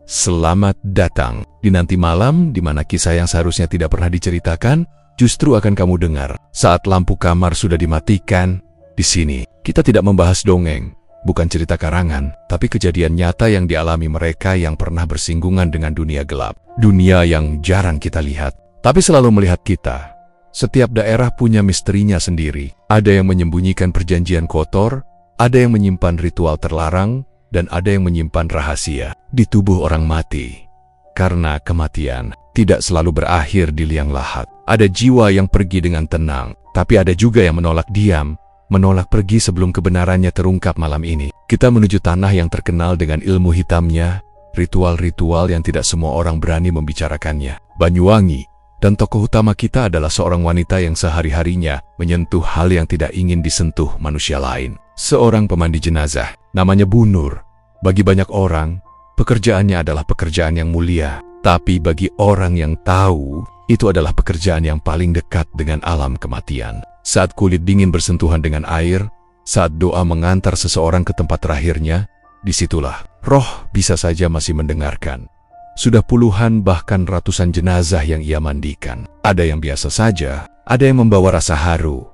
Selamat datang di nanti malam di mana kisah yang seharusnya tidak pernah diceritakan justru akan kamu dengar saat lampu kamar sudah dimatikan. Di sini kita tidak membahas dongeng, bukan cerita karangan, tapi kejadian nyata yang dialami mereka yang pernah bersinggungan dengan dunia gelap. Dunia yang jarang kita lihat, tapi selalu melihat kita. Setiap daerah punya misterinya sendiri. Ada yang menyembunyikan perjanjian kotor, ada yang menyimpan ritual terlarang, dan ada yang menyimpan rahasia di tubuh orang mati. Karena kematian tidak selalu berakhir di liang lahat. Ada jiwa yang pergi dengan tenang, tapi ada juga yang menolak diam, menolak pergi sebelum kebenarannya terungkap malam ini. Kita menuju tanah yang terkenal dengan ilmu hitamnya, ritual-ritual yang tidak semua orang berani membicarakannya. Banyuwangi, dan tokoh utama kita adalah seorang wanita yang sehari-harinya menyentuh hal yang tidak ingin disentuh manusia lain. Seorang pemandi jenazah, namanya Bu Nur. Bagi banyak orang, pekerjaannya adalah pekerjaan yang mulia. Tapi bagi orang yang tahu, itu adalah pekerjaan yang paling dekat dengan alam kematian. Saat kulit dingin bersentuhan dengan air, saat doa mengantar seseorang ke tempat terakhirnya, disitulah roh bisa saja masih mendengarkan. Sudah puluhan bahkan ratusan jenazah yang ia mandikan. Ada yang biasa saja, ada yang membawa rasa haru.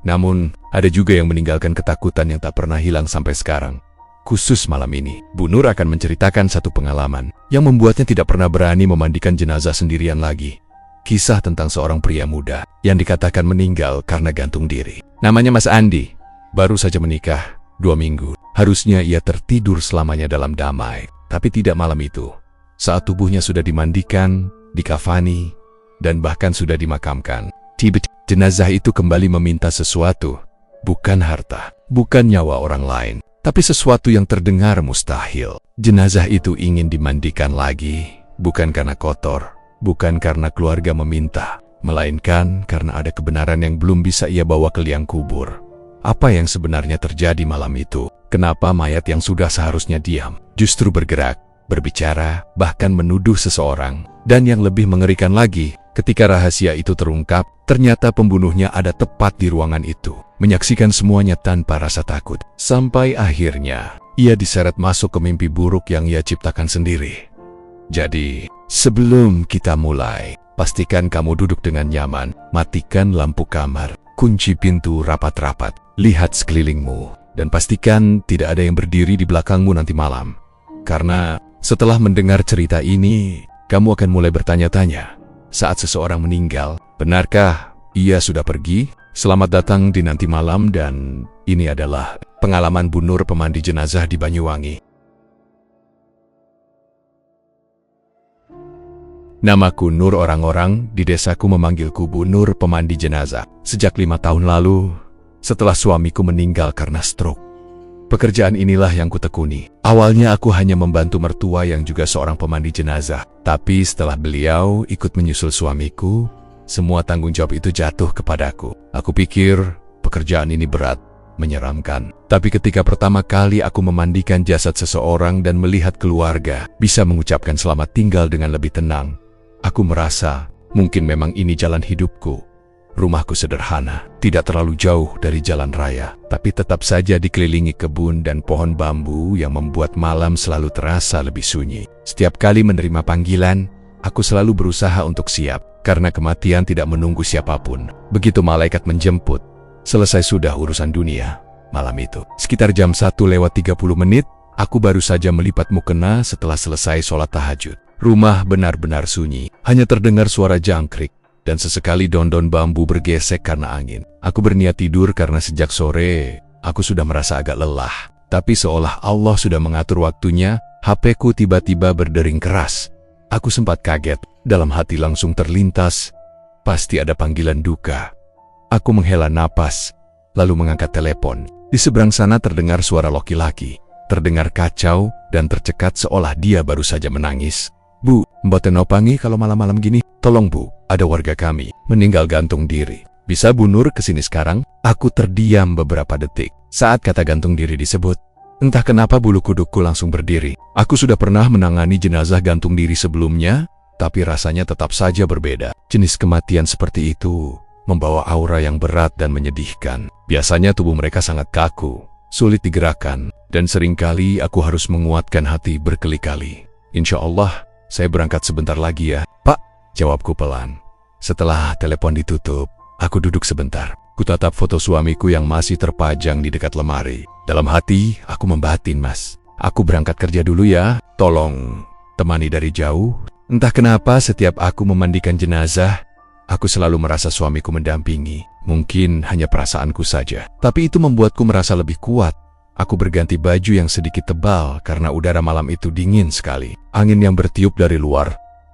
Namun, ada juga yang meninggalkan ketakutan yang tak pernah hilang sampai sekarang. Khusus malam ini, Bu Nur akan menceritakan satu pengalaman yang membuatnya tidak pernah berani memandikan jenazah sendirian lagi. Kisah tentang seorang pria muda yang dikatakan meninggal karena gantung diri. Namanya Mas Andi. Baru saja menikah 2 minggu. Harusnya ia tertidur selamanya dalam damai. Tapi tidak malam itu. Saat tubuhnya sudah dimandikan, dikafani, dan bahkan sudah dimakamkan, tiba-tiba jenazah itu kembali meminta sesuatu. Bukan harta, bukan nyawa orang lain, tapi sesuatu yang terdengar mustahil. Jenazah itu ingin dimandikan lagi, bukan karena kotor, bukan karena keluarga meminta, melainkan karena ada kebenaran yang belum bisa ia bawa ke liang kubur. Apa yang sebenarnya terjadi malam itu? Kenapa mayat yang sudah seharusnya diam, justru bergerak, berbicara, bahkan menuduh seseorang? Dan yang lebih mengerikan lagi, ketika rahasia itu terungkap, ternyata pembunuhnya ada tepat di ruangan itu, menyaksikan semuanya tanpa rasa takut. Sampai akhirnya, ia diseret masuk ke mimpi buruk yang ia ciptakan sendiri. Jadi, sebelum kita mulai, pastikan kamu duduk dengan nyaman, matikan lampu kamar, kunci pintu rapat-rapat, lihat sekelilingmu, dan pastikan tidak ada yang berdiri di belakangmu nanti malam. Karena setelah mendengar cerita ini, kamu akan mulai bertanya-tanya, saat seseorang meninggal, benarkah ia sudah pergi? Selamat datang di nanti malam, dan ini adalah pengalaman Bu Nur pemandi jenazah di Banyuwangi. Namaku Nur, orang-orang di desaku memanggilku Bu Nur pemandi jenazah. Sejak 5 tahun lalu, setelah suamiku meninggal karena stroke. Pekerjaan inilah yang kutekuni. Awalnya aku hanya membantu mertua yang juga seorang pemandi jenazah. Tapi setelah beliau ikut menyusul suamiku, semua tanggung jawab itu jatuh kepadaku. Aku pikir pekerjaan ini berat, menyeramkan. Tapi ketika pertama kali aku memandikan jasad seseorang dan melihat keluarga bisa mengucapkan selamat tinggal dengan lebih tenang, aku merasa mungkin memang ini jalan hidupku. Rumahku sederhana, tidak terlalu jauh dari jalan raya, tapi tetap saja dikelilingi kebun dan pohon bambu yang membuat malam selalu terasa lebih sunyi. Setiap kali menerima panggilan, aku selalu berusaha untuk siap, karena kematian tidak menunggu siapapun. Begitu malaikat menjemput, selesai sudah urusan dunia. Malam itu, sekitar jam 1:30, aku baru saja melipat mukena setelah selesai sholat tahajud. Rumah benar-benar sunyi, hanya terdengar suara jangkrik, dan sesekali daun-daun bambu bergesek karena angin. Aku berniat tidur karena sejak sore, aku sudah merasa agak lelah. Tapi seolah Allah sudah mengatur waktunya, HP-ku tiba-tiba berdering keras. Aku sempat kaget, dalam hati langsung terlintas, pasti ada panggilan duka. Aku menghela napas, lalu mengangkat telepon. Di seberang sana terdengar suara laki-laki, terdengar kacau dan tercekat seolah dia baru saja menangis. "Bu, mboten nopangi kalau malam-malam gini. Tolong Bu, ada warga kami meninggal gantung diri. Bisa Bu Nur kesini sekarang?" Aku terdiam beberapa detik. Saat kata gantung diri disebut, entah kenapa bulu kudukku langsung berdiri. Aku sudah pernah menangani jenazah gantung diri sebelumnya, tapi rasanya tetap saja berbeda. Jenis kematian seperti itu membawa aura yang berat dan menyedihkan. Biasanya tubuh mereka sangat kaku, sulit digerakkan, dan seringkali aku harus menguatkan hati berkali-kali. Insya Allah, saya berangkat sebentar lagi ya. Pak, jawabku pelan. Setelah telepon ditutup, aku duduk sebentar. Kutatap foto suamiku yang masih terpajang di dekat lemari. Dalam hati, aku membatin, Mas. Aku berangkat kerja dulu ya, tolong temani dari jauh. Entah kenapa setiap aku memandikan jenazah, aku selalu merasa suamiku mendampingi. Mungkin hanya perasaanku saja, tapi itu membuatku merasa lebih kuat. Aku berganti baju yang sedikit tebal karena udara malam itu dingin sekali. Angin yang bertiup dari luar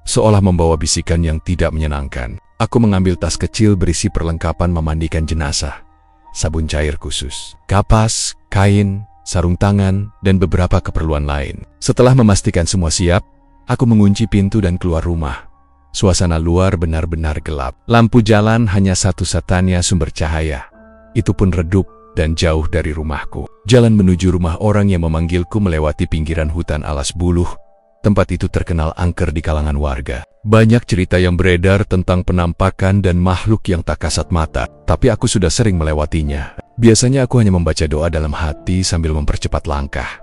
seolah membawa bisikan yang tidak menyenangkan. Aku mengambil tas kecil berisi perlengkapan memandikan jenazah. Sabun cair khusus, kapas, kain, sarung tangan, dan beberapa keperluan lain. Setelah memastikan semua siap, aku mengunci pintu dan keluar rumah. Suasana luar benar-benar gelap. Lampu jalan hanya satu-satunya sumber cahaya. Itu pun redup dan jauh dari rumahku. Jalan menuju rumah orang yang memanggilku melewati pinggiran hutan alas buluh. Tempat itu terkenal angker di kalangan warga. Banyak cerita yang beredar tentang penampakan dan makhluk yang tak kasat mata, tapi aku sudah sering melewatinya. Biasanya aku hanya membaca doa dalam hati sambil mempercepat langkah.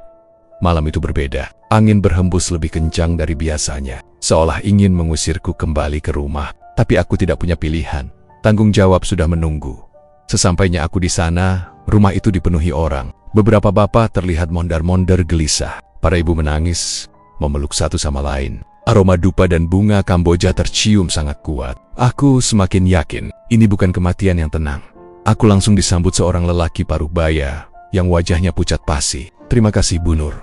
Malam itu berbeda. Angin berhembus lebih kencang dari biasanya, seolah ingin mengusirku kembali ke rumah. Tapi aku tidak punya pilihan. Tanggung jawab sudah menunggu. Sesampainya aku di sana, rumah itu dipenuhi orang. Beberapa bapak terlihat mondar-mondar gelisah. Para ibu menangis, memeluk satu sama lain. Aroma dupa dan bunga Kamboja tercium sangat kuat. Aku semakin yakin, ini bukan kematian yang tenang. Aku langsung disambut seorang lelaki paruh baya, yang wajahnya pucat pasi. Terima kasih, Bu Nur.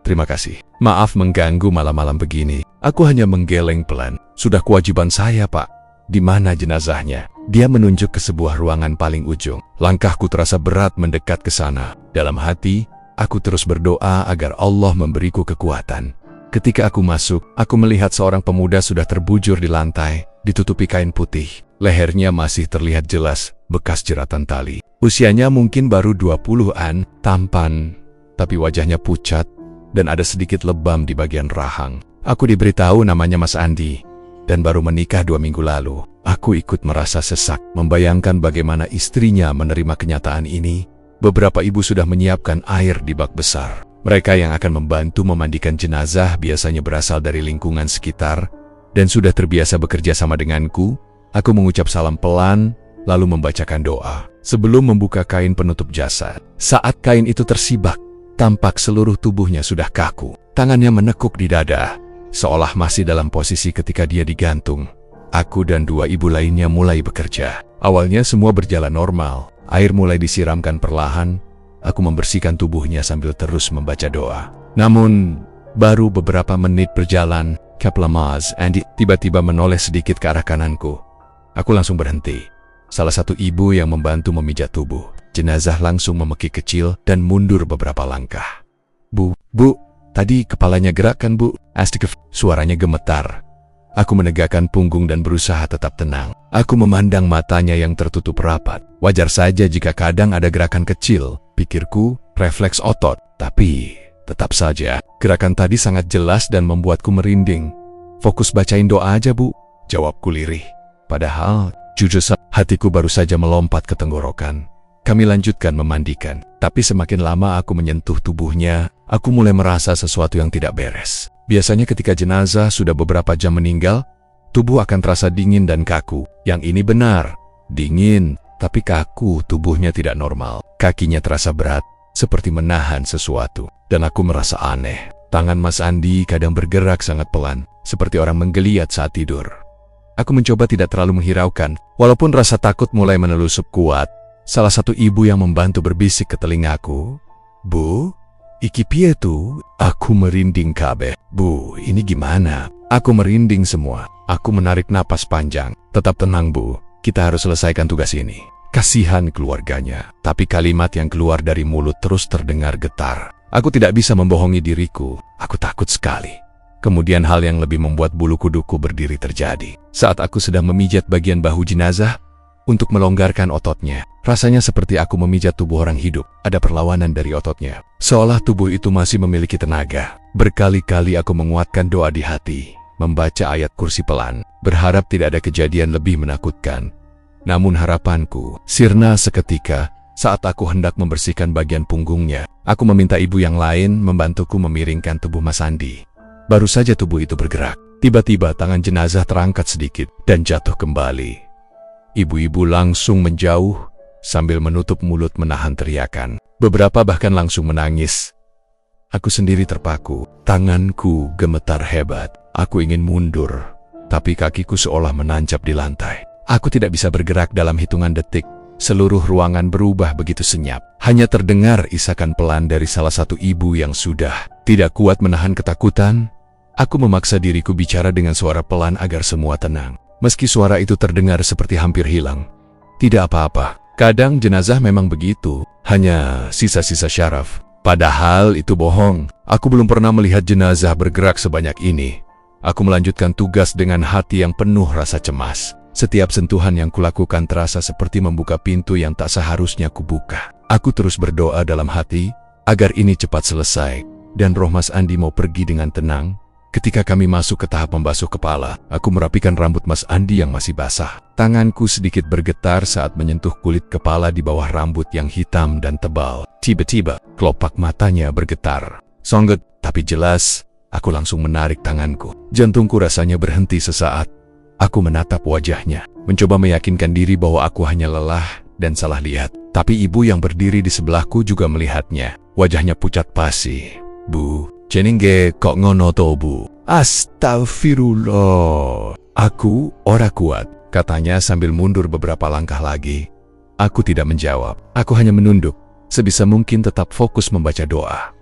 Terima kasih. Maaf mengganggu malam-malam begini. Aku hanya menggeleng pelan. Sudah kewajiban saya, Pak. Di mana jenazahnya? Dia menunjuk ke sebuah ruangan paling ujung. Langkahku terasa berat mendekat ke sana. Dalam hati, aku terus berdoa agar Allah memberiku kekuatan. Ketika aku masuk, aku melihat seorang pemuda sudah terbujur di lantai, ditutupi kain putih. Lehernya masih terlihat jelas bekas jeratan tali. Usianya mungkin baru 20-an, tampan, tapi wajahnya pucat dan ada sedikit lebam di bagian rahang. Aku diberitahu namanya Mas Andi dan baru menikah 2 minggu lalu. Aku ikut merasa sesak, membayangkan bagaimana istrinya menerima kenyataan ini. Beberapa ibu sudah menyiapkan air di bak besar. Mereka yang akan membantu memandikan jenazah biasanya berasal dari lingkungan sekitar dan sudah terbiasa bekerja sama denganku. Aku mengucap salam pelan, lalu membacakan doa. Sebelum membuka kain penutup jasad, saat kain itu tersibak, tampak seluruh tubuhnya sudah kaku. Tangannya menekuk di dada, seolah masih dalam posisi ketika dia digantung. Aku dan 2 ibu lainnya mulai bekerja. Awalnya semua berjalan normal. Air mulai disiramkan perlahan. Aku membersihkan tubuhnya sambil terus membaca doa. Namun, baru beberapa menit berjalan, Kepala Mas Andi tiba-tiba menoleh sedikit ke arah kananku. Aku langsung berhenti. Salah satu ibu yang membantu memijat tubuh. Jenazah langsung memekik kecil dan mundur beberapa langkah. Bu, tadi kepalanya gerak kan, Bu? Astikef, suaranya gemetar. Aku menegakkan punggung dan berusaha tetap tenang. Aku memandang matanya yang tertutup rapat. Wajar saja jika kadang ada gerakan kecil. Pikirku, refleks otot. Tapi, tetap saja, gerakan tadi sangat jelas dan membuatku merinding. Fokus bacain doa aja, Bu, jawabku lirih. Padahal, jujur hatiku baru saja melompat ke tenggorokan. Kami lanjutkan memandikan. Tapi semakin lama aku menyentuh tubuhnya, aku mulai merasa sesuatu yang tidak beres. Biasanya ketika jenazah sudah beberapa jam meninggal, tubuh akan terasa dingin dan kaku. Yang ini benar, dingin, tapi kaku, tubuhnya tidak normal. Kakinya terasa berat, seperti menahan sesuatu. Dan aku merasa aneh. Tangan Mas Andi kadang bergerak sangat pelan, seperti orang menggeliat saat tidur. Aku mencoba tidak terlalu menghiraukan, walaupun rasa takut mulai menelusup kuat. Salah satu ibu yang membantu berbisik ke telingaku, Bu, iki piye tu? Aku merinding kabeh. Bu, ini gimana? Aku merinding semua. Aku menarik napas panjang. Tetap tenang, Bu. Kita harus selesaikan tugas ini. Kasihan keluarganya. Tapi kalimat yang keluar dari mulut terus terdengar getar. Aku tidak bisa membohongi diriku. Aku takut sekali. Kemudian hal yang lebih membuat bulu kuduku berdiri terjadi. Saat aku sedang memijat bagian bahu jenazah, untuk melonggarkan ototnya, rasanya seperti aku memijat tubuh orang hidup. Ada perlawanan dari ototnya, seolah tubuh itu masih memiliki tenaga. Berkali-kali aku menguatkan doa di hati, membaca ayat kursi pelan, berharap tidak ada kejadian lebih menakutkan. Namun harapanku sirna seketika saat aku hendak membersihkan bagian punggungnya. Aku meminta ibu yang lain membantuku memiringkan tubuh Mas Andi. Baru saja tubuh itu bergerak, tiba-tiba tangan jenazah terangkat sedikit dan jatuh kembali. Ibu-ibu langsung menjauh sambil menutup mulut menahan teriakan. Beberapa bahkan langsung menangis. Aku sendiri terpaku, tanganku gemetar hebat. Aku ingin mundur, tapi kakiku seolah menancap di lantai. Aku tidak bisa bergerak dalam hitungan detik. Seluruh ruangan berubah begitu senyap. Hanya terdengar isakan pelan dari salah satu ibu yang sudah tidak kuat menahan ketakutan. Aku memaksa diriku bicara dengan suara pelan agar semua tenang. Meski suara itu terdengar seperti hampir hilang. Tidak apa-apa. Kadang jenazah memang begitu, hanya sisa-sisa syaraf. Padahal itu bohong. Aku belum pernah melihat jenazah bergerak sebanyak ini. Aku melanjutkan tugas dengan hati yang penuh rasa cemas. Setiap sentuhan yang kulakukan terasa seperti membuka pintu yang tak seharusnya kubuka. Aku terus berdoa dalam hati agar ini cepat selesai dan roh Mas Andi mau pergi dengan tenang. Ketika kami masuk ke tahap membasuh kepala, aku merapikan rambut Mas Andi yang masih basah. Tanganku sedikit bergetar saat menyentuh kulit kepala di bawah rambut yang hitam dan tebal. Tiba-tiba, kelopak matanya bergetar. Songget, tapi jelas, aku langsung menarik tanganku. Jantungku rasanya berhenti sesaat. Aku menatap wajahnya, mencoba meyakinkan diri bahwa aku hanya lelah dan salah lihat. Tapi ibu yang berdiri di sebelahku juga melihatnya. Wajahnya pucat pasi. Bu, jenenge kok ngono to, Bu? Astagfirullah. Aku ora kuat, katanya sambil mundur beberapa langkah lagi. Aku tidak menjawab. Aku hanya menunduk, sebisa mungkin tetap fokus membaca doa.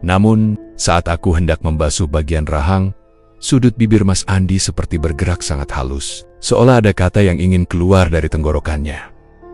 Namun, saat aku hendak membasuh bagian rahang, sudut bibir Mas Andi seperti bergerak sangat halus, seolah ada kata yang ingin keluar dari tenggorokannya.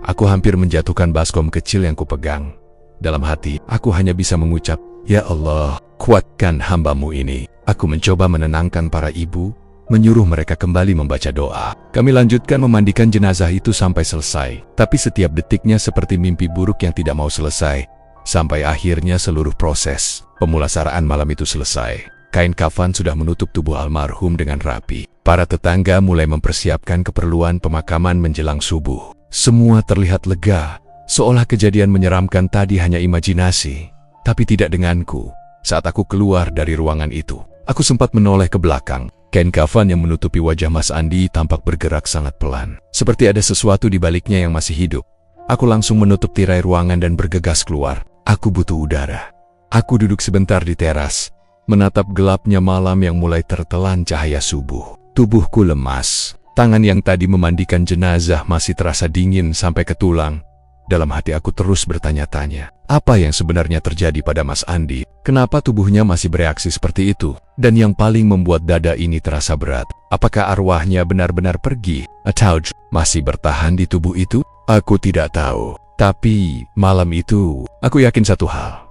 Aku hampir menjatuhkan baskom kecil yang kupegang. Dalam hati, aku hanya bisa mengucap, "Ya Allah, kuatkan hamba-Mu ini." Aku mencoba menenangkan para ibu, menyuruh mereka kembali membaca doa. Kami lanjutkan memandikan jenazah itu sampai selesai, tapi setiap detiknya seperti mimpi buruk yang tidak mau selesai. Sampai akhirnya seluruh proses pemulasaraan malam itu selesai. Kain kafan sudah menutup tubuh almarhum dengan rapi. Para tetangga mulai mempersiapkan keperluan pemakaman menjelang subuh. Semua terlihat lega, seolah kejadian menyeramkan tadi hanya imajinasi. Tapi tidak denganku. Saat aku keluar dari ruangan itu, aku sempat menoleh ke belakang. Kain kafan yang menutupi wajah Mas Andi tampak bergerak sangat pelan. Seperti ada sesuatu di baliknya yang masih hidup. Aku langsung menutup tirai ruangan dan bergegas keluar. Aku butuh udara. Aku duduk sebentar di teras, menatap gelapnya malam yang mulai tertelan cahaya subuh. Tubuhku lemas. Tangan yang tadi memandikan jenazah masih terasa dingin sampai ke tulang. Dalam hati aku terus bertanya-tanya, apa yang sebenarnya terjadi pada Mas Andi? Kenapa tubuhnya masih bereaksi seperti itu? Dan yang paling membuat dada ini terasa berat, apakah arwahnya benar-benar pergi? Atau masih bertahan di tubuh itu? Aku tidak tahu. Tapi malam itu, aku yakin satu hal.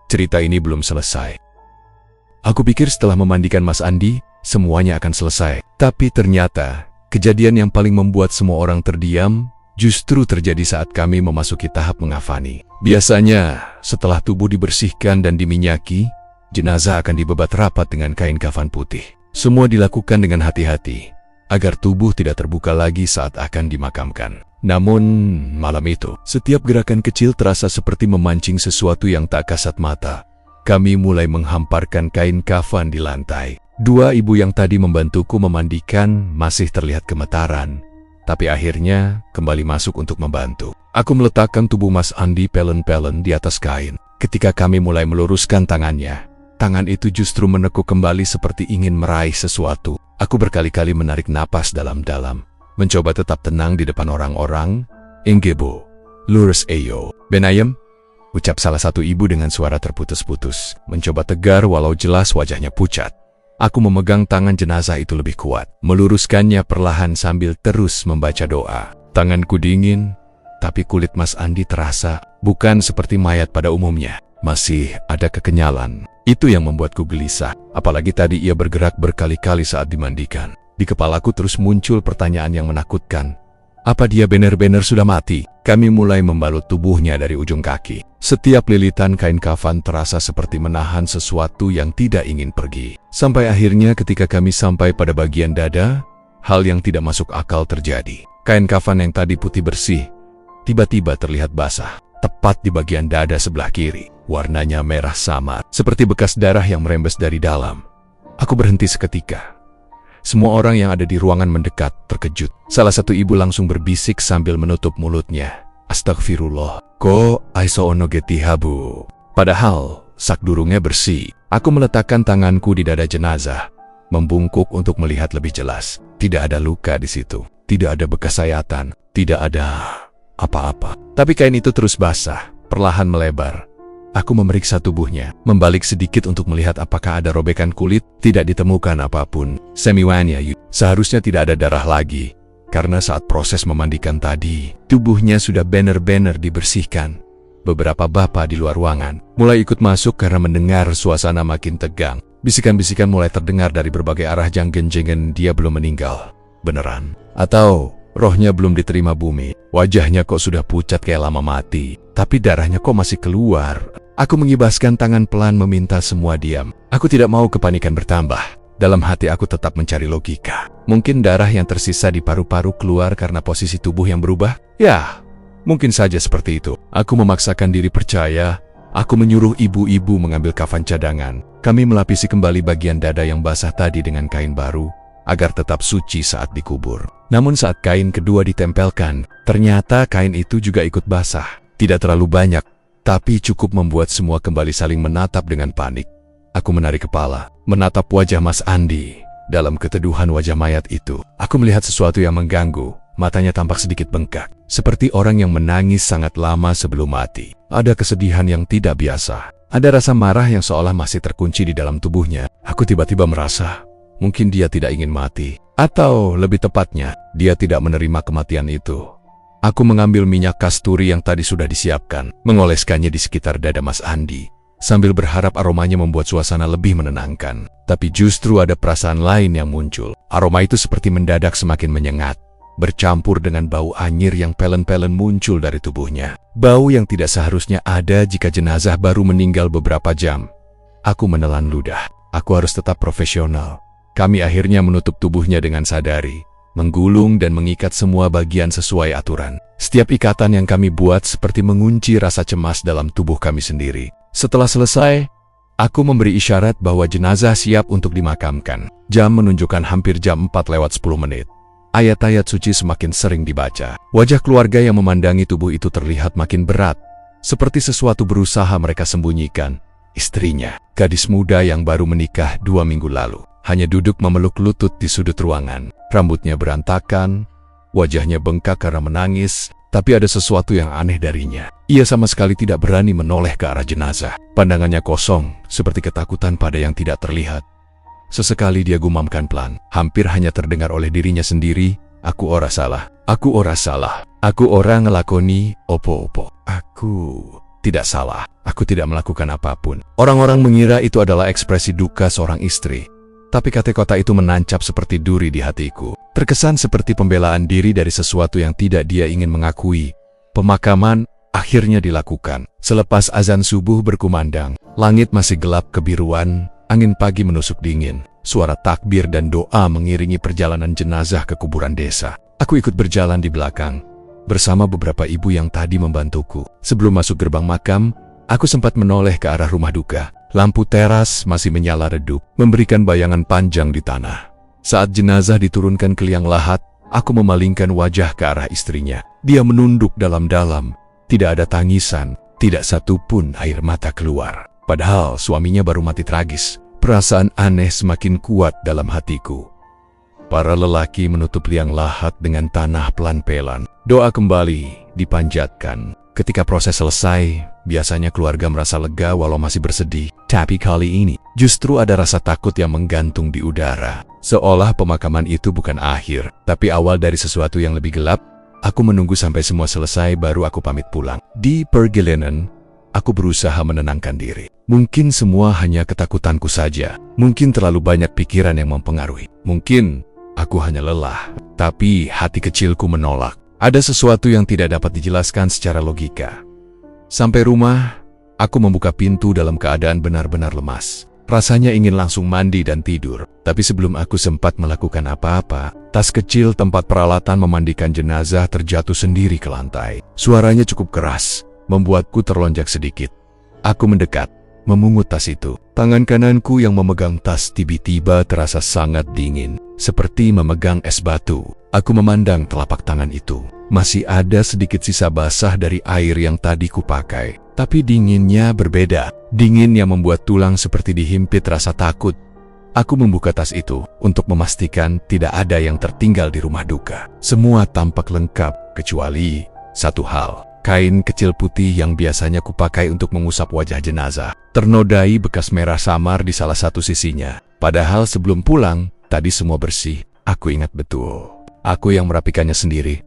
Cerita ini belum selesai. Aku pikir setelah memandikan Mas Andi, semuanya akan selesai. Tapi ternyata, kejadian yang paling membuat semua orang terdiam, justru terjadi saat kami memasuki tahap mengafani. Biasanya, setelah tubuh dibersihkan dan diminyaki, jenazah akan dibebat rapat dengan kain kafan putih. Semua dilakukan dengan hati-hati, agar tubuh tidak terbuka lagi saat akan dimakamkan. Namun, malam itu, setiap gerakan kecil terasa seperti memancing sesuatu yang tak kasat mata. Kami mulai menghamparkan kain kafan di lantai. Dua ibu yang tadi membantuku memandikan masih terlihat gemetaran, tapi akhirnya kembali masuk untuk membantu. Aku meletakkan tubuh Mas Andi pelen-pelen di atas kain. Ketika kami mulai meluruskan tangannya, tangan itu justru menekuk kembali seperti ingin meraih sesuatu. Aku berkali-kali menarik napas dalam-dalam, mencoba tetap tenang di depan orang-orang. "Ingebo, lurus eyo, benayem," ucap salah satu ibu dengan suara terputus-putus, mencoba tegar walau jelas wajahnya pucat. Aku memegang tangan jenazah itu lebih kuat, meluruskannya perlahan sambil terus membaca doa. Tanganku dingin, tapi kulit Mas Andi terasa bukan seperti mayat pada umumnya. Masih ada kekenyalan. Itu yang membuatku gelisah, apalagi tadi ia bergerak berkali-kali saat dimandikan. Di kepalaku terus muncul pertanyaan yang menakutkan. Apa dia benar-benar sudah mati? Kami mulai membalut tubuhnya dari ujung kaki. Setiap lilitan kain kafan terasa seperti menahan sesuatu yang tidak ingin pergi. Sampai akhirnya ketika kami sampai pada bagian dada, hal yang tidak masuk akal terjadi. Kain kafan yang tadi putih bersih, tiba-tiba terlihat basah. Tepat di bagian dada sebelah kiri, warnanya merah samar, seperti bekas darah yang merembes dari dalam. Aku berhenti seketika. Semua orang yang ada di ruangan mendekat, terkejut. Salah satu ibu langsung berbisik sambil menutup mulutnya. Astagfirullah, ko aiso ono getihabu. Padahal, sak durungnya bersih. Aku meletakkan tanganku di dada jenazah, membungkuk untuk melihat lebih jelas. Tidak ada luka di situ, tidak ada bekas sayatan, tidak ada apa-apa. Tapi kain itu terus basah, perlahan melebar. Aku memeriksa tubuhnya, membalik sedikit untuk melihat apakah ada robekan kulit. Tidak ditemukan apapun. Semiwanya, seharusnya tidak ada darah lagi. Karena saat proses memandikan tadi, tubuhnya sudah benar-benar dibersihkan. Beberapa bapak di luar ruangan mulai ikut masuk karena mendengar suasana makin tegang. Bisikan-bisikan mulai terdengar dari berbagai arah. Jang-genjengan dia belum meninggal. Beneran? Atau rohnya belum diterima bumi? Wajahnya kok sudah pucat kayak lama mati, tapi darahnya kok masih keluar. Aku mengibaskan tangan pelan meminta semua diam. Aku tidak mau kepanikan bertambah. Dalam hati aku tetap mencari logika. Mungkin darah yang tersisa di paru-paru keluar karena posisi tubuh yang berubah? Ya, mungkin saja seperti itu. Aku memaksakan diri percaya. Aku menyuruh ibu-ibu mengambil kafan cadangan. Kami melapisi kembali bagian dada yang basah tadi dengan kain baru, agar tetap suci saat dikubur. Namun saat kain kedua ditempelkan, ternyata kain itu juga ikut basah. Tidak terlalu banyak, tapi cukup membuat semua kembali saling menatap dengan panik. Aku menarik kepala, menatap wajah Mas Andi. Dalam keteduhan wajah mayat itu, aku melihat sesuatu yang mengganggu. Matanya tampak sedikit bengkak, seperti orang yang menangis sangat lama sebelum mati. Ada kesedihan yang tidak biasa. Ada rasa marah yang seolah masih terkunci di dalam tubuhnya. Aku tiba-tiba merasa, mungkin dia tidak ingin mati. Atau lebih tepatnya, dia tidak menerima kematian itu. Aku mengambil minyak kasturi yang tadi sudah disiapkan, mengoleskannya di sekitar dada Mas Andi, sambil berharap aromanya membuat suasana lebih menenangkan. Tapi justru ada perasaan lain yang muncul. Aroma itu seperti mendadak semakin menyengat, bercampur dengan bau anyir yang pelen-pelen muncul dari tubuhnya. Bau yang tidak seharusnya ada jika jenazah baru meninggal beberapa jam. Aku menelan ludah. Aku harus tetap profesional. Kami akhirnya menutup tubuhnya dengan sadari, menggulung dan mengikat semua bagian sesuai aturan. Setiap ikatan yang kami buat seperti mengunci rasa cemas dalam tubuh kami sendiri. Setelah selesai, aku memberi isyarat bahwa jenazah siap untuk dimakamkan. Jam menunjukkan hampir jam 4:10. Ayat-ayat suci semakin sering dibaca. Wajah keluarga yang memandangi tubuh itu terlihat makin berat, seperti sesuatu berusaha mereka sembunyikan. Istrinya, gadis muda yang baru menikah 2 minggu lalu, hanya duduk memeluk lutut di sudut ruangan. Rambutnya berantakan, wajahnya bengkak karena menangis, tapi ada sesuatu yang aneh darinya. Ia sama sekali tidak berani menoleh ke arah jenazah. Pandangannya kosong, seperti ketakutan pada yang tidak terlihat. Sesekali dia gumamkan pelan, hampir hanya terdengar oleh dirinya sendiri, "Aku ora salah, aku ora salah, aku ora ngelakoni opo-opo. Aku tidak salah, aku tidak melakukan apapun." Orang-orang mengira itu adalah ekspresi duka seorang istri. Tapi kata-kata itu menancap seperti duri di hatiku. Terkesan seperti pembelaan diri dari sesuatu yang tidak dia ingin mengakui. Pemakaman akhirnya dilakukan. Selepas azan subuh berkumandang, langit masih gelap kebiruan, angin pagi menusuk dingin. Suara takbir dan doa mengiringi perjalanan jenazah ke kuburan desa. Aku ikut berjalan di belakang, bersama beberapa ibu yang tadi membantuku. Sebelum masuk gerbang makam, aku sempat menoleh ke arah rumah duka. Lampu teras masih menyala redup, memberikan bayangan panjang di tanah. Saat jenazah diturunkan ke liang lahat, aku memalingkan wajah ke arah istrinya. Dia menunduk dalam-dalam. Tidak ada tangisan, tidak satupun air mata keluar. Padahal suaminya baru mati tragis. Perasaan aneh semakin kuat dalam hatiku. Para lelaki menutup liang lahat dengan tanah pelan-pelan. Doa kembali dipanjatkan. Ketika proses selesai, biasanya keluarga merasa lega walau masih bersedih. Tapi kali ini, justru ada rasa takut yang menggantung di udara. Seolah pemakaman itu bukan akhir, tapi awal dari sesuatu yang lebih gelap. Aku menunggu sampai semua selesai baru aku pamit pulang. Di perjalanan, aku berusaha menenangkan diri. Mungkin semua hanya ketakutanku saja. Mungkin terlalu banyak pikiran yang mempengaruhi. Mungkin aku hanya lelah. Tapi hati kecilku menolak. Ada sesuatu yang tidak dapat dijelaskan secara logika. Sampai rumah, aku membuka pintu dalam keadaan benar-benar lemas. Rasanya ingin langsung mandi dan tidur. Tapi sebelum aku sempat melakukan apa-apa, tas kecil tempat peralatan memandikan jenazah terjatuh sendiri ke lantai. Suaranya cukup keras, membuatku terlonjak sedikit. Aku mendekat, memungut tas itu. Tangan kananku yang memegang tas tiba-tiba terasa sangat dingin, seperti memegang es batu. Aku memandang telapak tangan itu. Masih ada sedikit sisa basah dari air yang tadi kupakai. Tapi dinginnya berbeda. Dingin yang membuat tulang seperti dihimpit rasa takut. Aku membuka tas itu untuk memastikan tidak ada yang tertinggal di rumah duka. Semua tampak lengkap, kecuali satu hal. Kain kecil putih yang biasanya kupakai untuk mengusap wajah jenazah ternodai bekas merah samar di salah satu sisinya. Padahal sebelum pulang, tadi semua bersih. Aku ingat betul. Aku yang merapikannya sendiri.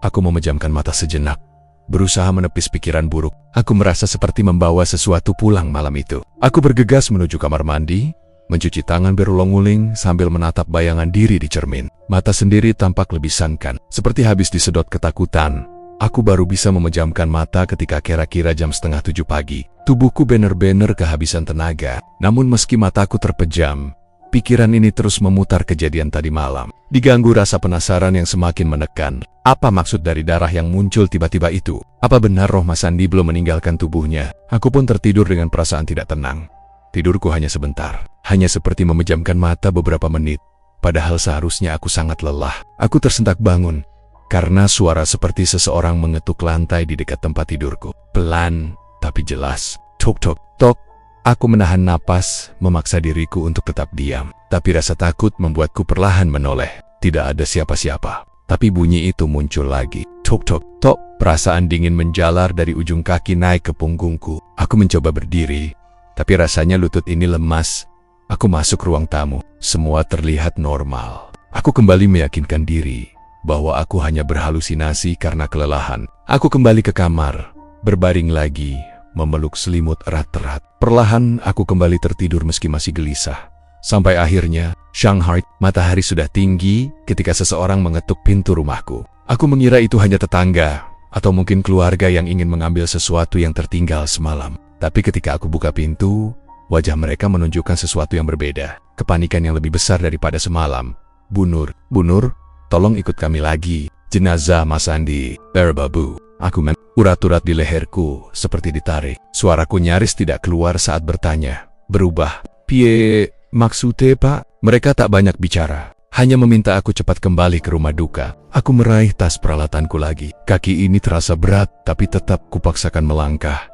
Aku memejamkan mata sejenak, berusaha menepis pikiran buruk. Aku merasa seperti membawa sesuatu pulang malam itu. Aku bergegas menuju kamar mandi, mencuci tangan berulang-ulang sambil menatap bayangan diri di cermin. Mata sendiri tampak lebih sangkan, seperti habis disedot ketakutan. Aku baru bisa memejamkan mata ketika kira-kira jam 6:30 pagi. Tubuhku benar-benar kehabisan tenaga. Namun meski mataku terpejam, pikiran ini terus memutar kejadian tadi malam. Diganggu rasa penasaran yang semakin menekan. Apa maksud dari darah yang muncul tiba-tiba itu? Apa benar roh Mas Andi belum meninggalkan tubuhnya? Aku pun tertidur dengan perasaan tidak tenang. Tidurku hanya sebentar. Hanya seperti memejamkan mata beberapa menit. Padahal seharusnya aku sangat lelah. Aku tersentak bangun karena suara seperti seseorang mengetuk lantai di dekat tempat tidurku. Pelan, tapi jelas. Tok tok tok. Aku menahan napas, memaksa diriku untuk tetap diam. Tapi rasa takut membuatku perlahan menoleh. Tidak ada siapa-siapa. Tapi bunyi itu muncul lagi. Tok tok tok. Perasaan dingin menjalar dari ujung kaki naik ke punggungku. Aku mencoba berdiri, tapi rasanya lutut ini lemas. Aku masuk ruang tamu. Semua terlihat normal. Aku kembali meyakinkan diri bahwa aku hanya berhalusinasi karena kelelahan. Aku kembali ke kamar, berbaring lagi, memeluk selimut erat-erat. Perlahan aku kembali tertidur meski masih gelisah. Sampai akhirnya, Shanghai, matahari sudah tinggi ketika seseorang mengetuk pintu rumahku. Aku mengira itu hanya tetangga, atau mungkin keluarga yang ingin mengambil sesuatu yang tertinggal semalam. Tapi ketika aku buka pintu, wajah mereka menunjukkan sesuatu yang berbeda. Kepanikan yang lebih besar daripada semalam. "Bunur, Bunur, tolong ikut kami lagi. Jenazah Mas Andi, Babu." Aku urat-urat di leherku seperti ditarik. Suaraku nyaris tidak keluar saat bertanya. Berubah. "Pie, maksudnya Pak?" Mereka tak banyak bicara. Hanya meminta aku cepat kembali ke rumah duka. Aku meraih tas peralatanku lagi. Kaki ini terasa berat, tapi tetap kupaksakan melangkah.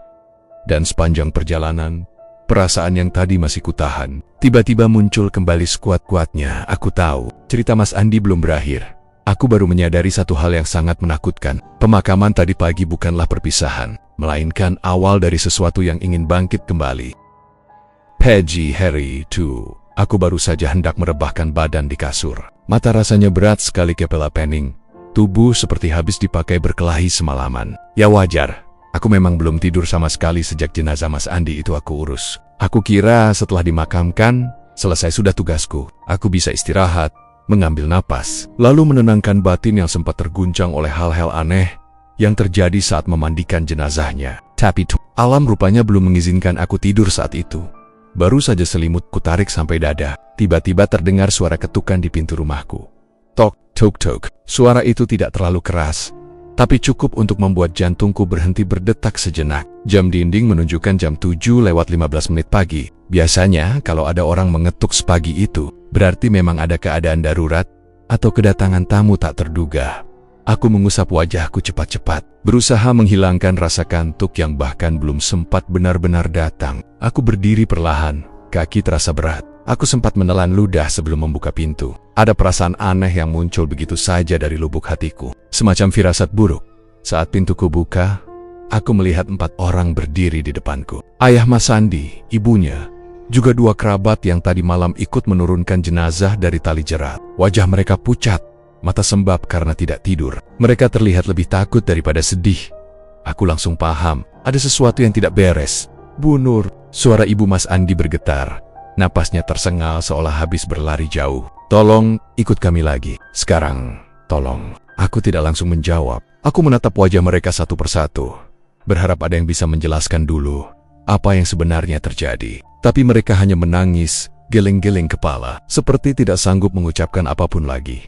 Dan sepanjang perjalanan, perasaan yang tadi masih kutahan tiba-tiba muncul kembali sekuat-kuatnya. Aku tahu, cerita Mas Andi belum berakhir. Aku baru menyadari satu hal yang sangat menakutkan. Pemakaman tadi pagi bukanlah perpisahan, melainkan awal dari sesuatu yang ingin bangkit kembali. Pagi hari itu, aku baru saja hendak merebahkan badan di kasur. Mata rasanya berat sekali kepala pening. Tubuh seperti habis dipakai berkelahi semalaman. Ya wajar. Aku memang belum tidur sama sekali sejak jenazah Mas Andi itu aku urus. Aku kira setelah dimakamkan, selesai sudah tugasku. Aku bisa istirahat, mengambil napas, lalu menenangkan batin yang sempat terguncang oleh hal-hal aneh yang terjadi saat memandikan jenazahnya. Tapi alam rupanya belum mengizinkan aku tidur saat itu. Baru saja selimut kutarik sampai dada, tiba-tiba terdengar suara ketukan di pintu rumahku. Tok, tok, tok. Suara itu tidak terlalu keras, tapi cukup untuk membuat jantungku berhenti berdetak sejenak. Jam dinding menunjukkan jam 7:15 pagi. Biasanya kalau ada orang mengetuk sepagi itu, berarti memang ada keadaan darurat atau kedatangan tamu tak terduga. Aku mengusap wajahku cepat-cepat, berusaha menghilangkan rasa kantuk yang bahkan belum sempat benar-benar datang. Aku berdiri perlahan, kaki terasa berat. Aku sempat menelan ludah sebelum membuka pintu. Ada perasaan aneh yang muncul begitu saja dari lubuk hatiku. Semacam firasat buruk. Saat pintuku buka, aku melihat 4 orang berdiri di depanku. Ayah Mas Andi, ibunya, juga 2 kerabat yang tadi malam ikut menurunkan jenazah dari tali jerat. Wajah mereka pucat, mata sembab karena tidak tidur. Mereka terlihat lebih takut daripada sedih. Aku langsung paham, ada sesuatu yang tidak beres. "Bunur," suara ibu Mas Andi bergetar. Napasnya tersengal seolah habis berlari jauh. "Tolong, ikut kami lagi. Sekarang, tolong." Aku tidak langsung menjawab. Aku menatap wajah mereka satu persatu, berharap ada yang bisa menjelaskan dulu apa yang sebenarnya terjadi. Tapi mereka hanya menangis, geleng-geleng kepala, seperti tidak sanggup mengucapkan apapun lagi.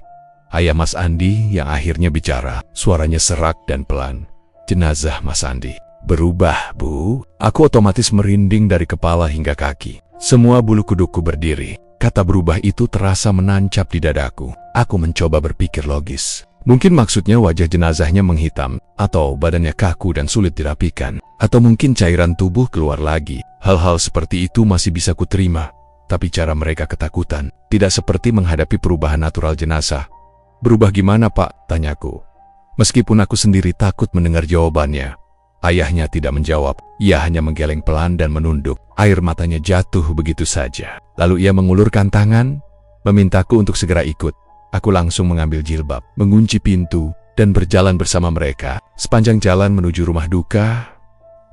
Ayah Mas Andi yang akhirnya bicara, suaranya serak dan pelan. "Jenazah Mas Andi, Berubah, Bu. Aku otomatis merinding dari kepala hingga kaki. Semua bulu kudukku berdiri. Kata berubah itu terasa menancap di dadaku. Aku mencoba berpikir logis. Mungkin maksudnya wajah jenazahnya menghitam, atau badannya kaku dan sulit dirapikan, atau mungkin cairan tubuh keluar lagi. Hal-hal seperti itu masih bisa kuterima. Tapi cara mereka ketakutan, tidak seperti menghadapi perubahan natural jenazah. Berubah gimana, Pak? Tanyaku. Meskipun aku sendiri takut mendengar jawabannya. Ayahnya tidak menjawab, ia hanya menggeleng pelan dan menunduk. Air matanya jatuh begitu saja. Lalu ia mengulurkan tangan, memintaku untuk segera ikut. Aku langsung mengambil jilbab, mengunci pintu, dan berjalan bersama mereka. Sepanjang jalan menuju rumah duka,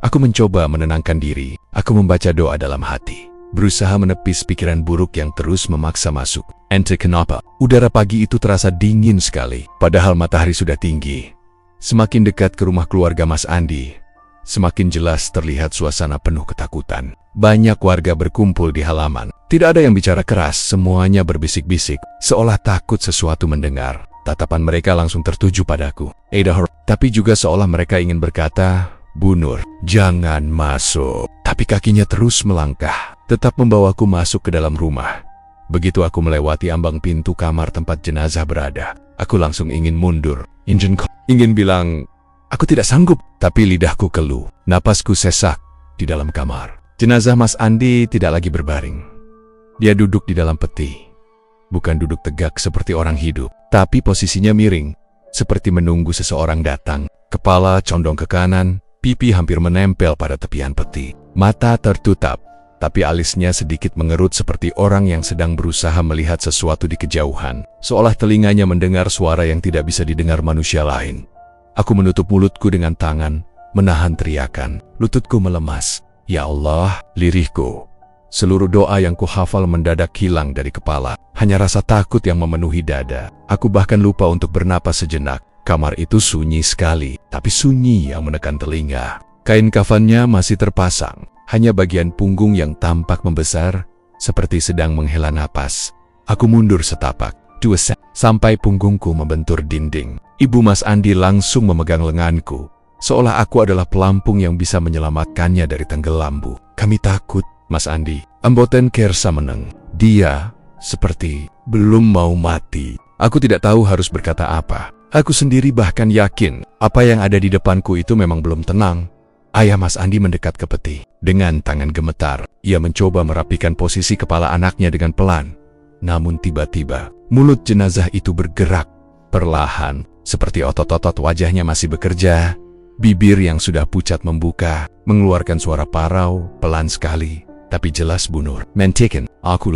aku mencoba menenangkan diri. Aku membaca doa dalam hati, berusaha menepis pikiran buruk yang terus memaksa masuk. Entah kenapa, udara pagi itu terasa dingin sekali, padahal matahari sudah tinggi. Semakin dekat ke rumah keluarga Mas Andi, semakin jelas terlihat suasana penuh ketakutan. Banyak warga berkumpul di halaman. Tidak ada yang bicara keras, semuanya berbisik-bisik, seolah takut sesuatu mendengar. Tatapan mereka langsung tertuju padaku. Tapi juga seolah mereka ingin berkata, "Bu Nur, jangan masuk." Tapi kakinya terus melangkah, tetap membawaku masuk ke dalam rumah. Begitu aku melewati ambang pintu kamar tempat jenazah berada, aku langsung ingin mundur. Ingin bilang, aku tidak sanggup, tapi lidahku keluh. Napasku sesak di dalam kamar. Jenazah Mas Andi tidak lagi berbaring. Dia duduk di dalam peti. Bukan duduk tegak seperti orang hidup, tapi posisinya miring, seperti menunggu seseorang datang. Kepala condong ke kanan, pipi hampir menempel pada tepian peti. Mata tertutup, tapi alisnya sedikit mengerut seperti orang yang sedang berusaha melihat sesuatu di kejauhan. Seolah telinganya mendengar suara yang tidak bisa didengar manusia lain. Aku menutup mulutku dengan tangan, menahan teriakan. Lututku melemas. Ya Allah, lirihku. Seluruh doa yang kuhafal mendadak hilang dari kepala. Hanya rasa takut yang memenuhi dada. Aku bahkan lupa untuk bernapas sejenak. Kamar itu sunyi sekali, tapi sunyi yang menekan telinga. Kain kafannya masih terpasang. Hanya bagian punggung yang tampak membesar, seperti sedang menghela napas. Aku mundur setapak, sampai punggungku membentur dinding. Ibu Mas Andi langsung memegang lenganku, seolah aku adalah pelampung yang bisa menyelamatkannya dari tenggelam, Bu. Kami takut, Mas Andi. Amboten kersa meneng. Dia seperti belum mau mati. Aku tidak tahu harus berkata apa. Aku sendiri bahkan yakin, apa yang ada di depanku itu memang belum tenang. Ayah Mas Andi mendekat ke peti. Dengan tangan gemetar, ia mencoba merapikan posisi kepala anaknya dengan pelan. Namun tiba-tiba, mulut jenazah itu bergerak. Perlahan, seperti otot-otot wajahnya masih bekerja. Bibir yang sudah pucat membuka, mengeluarkan suara parau, pelan sekali. Tapi jelas, Bu Nur. Mentiken, aku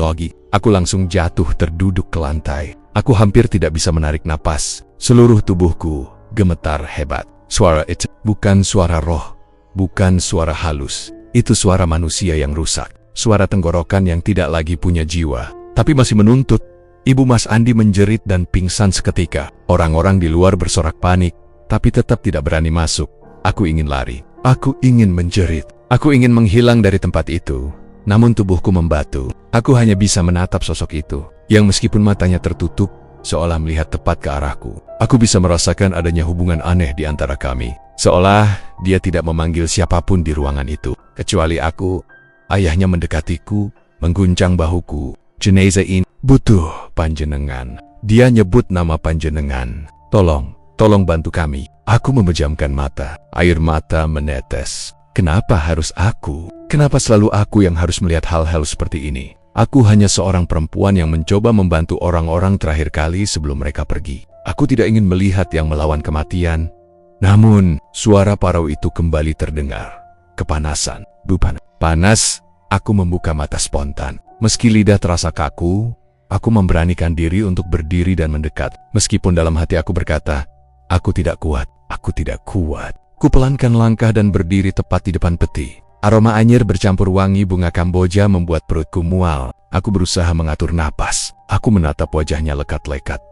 langsung jatuh terduduk ke lantai. Aku hampir tidak bisa menarik napas. Seluruh tubuhku gemetar hebat. Suara itu bukan suara roh. Bukan suara halus, itu suara manusia yang rusak. Suara tenggorokan yang tidak lagi punya jiwa, tapi masih menuntut. Ibu Mas Andi menjerit dan pingsan seketika. Orang-orang di luar bersorak panik, tapi tetap tidak berani masuk. Aku ingin lari, aku ingin menjerit, aku ingin menghilang dari tempat itu. Namun tubuhku membatu. Aku hanya bisa menatap sosok itu, yang meskipun matanya tertutup, seolah melihat tepat ke arahku. Aku bisa merasakan adanya hubungan aneh di antara kami. Seolah dia tidak memanggil siapapun di ruangan itu, kecuali aku. Ayahnya mendekatiku, mengguncang bahuku. Jenazah ini butuh panjenengan. Dia nyebut nama panjenengan. Tolong bantu kami. Aku memejamkan mata. Air mata menetes. Kenapa harus aku? Kenapa selalu aku yang harus melihat hal-hal seperti ini? Aku hanya seorang perempuan yang mencoba membantu orang-orang terakhir kali sebelum mereka pergi. Aku tidak ingin melihat yang melawan kematian. Namun, suara parau itu kembali terdengar. Kepanasan. Panas. Aku membuka mata spontan. Meski lidah terasa kaku, aku memberanikan diri untuk berdiri dan mendekat. Meskipun dalam hati aku berkata, aku tidak kuat. Kupelankan langkah dan berdiri tepat di depan peti. Aroma anyir bercampur wangi bunga Kamboja membuat perutku mual. Aku berusaha mengatur napas. Aku menatap wajahnya lekat-lekat.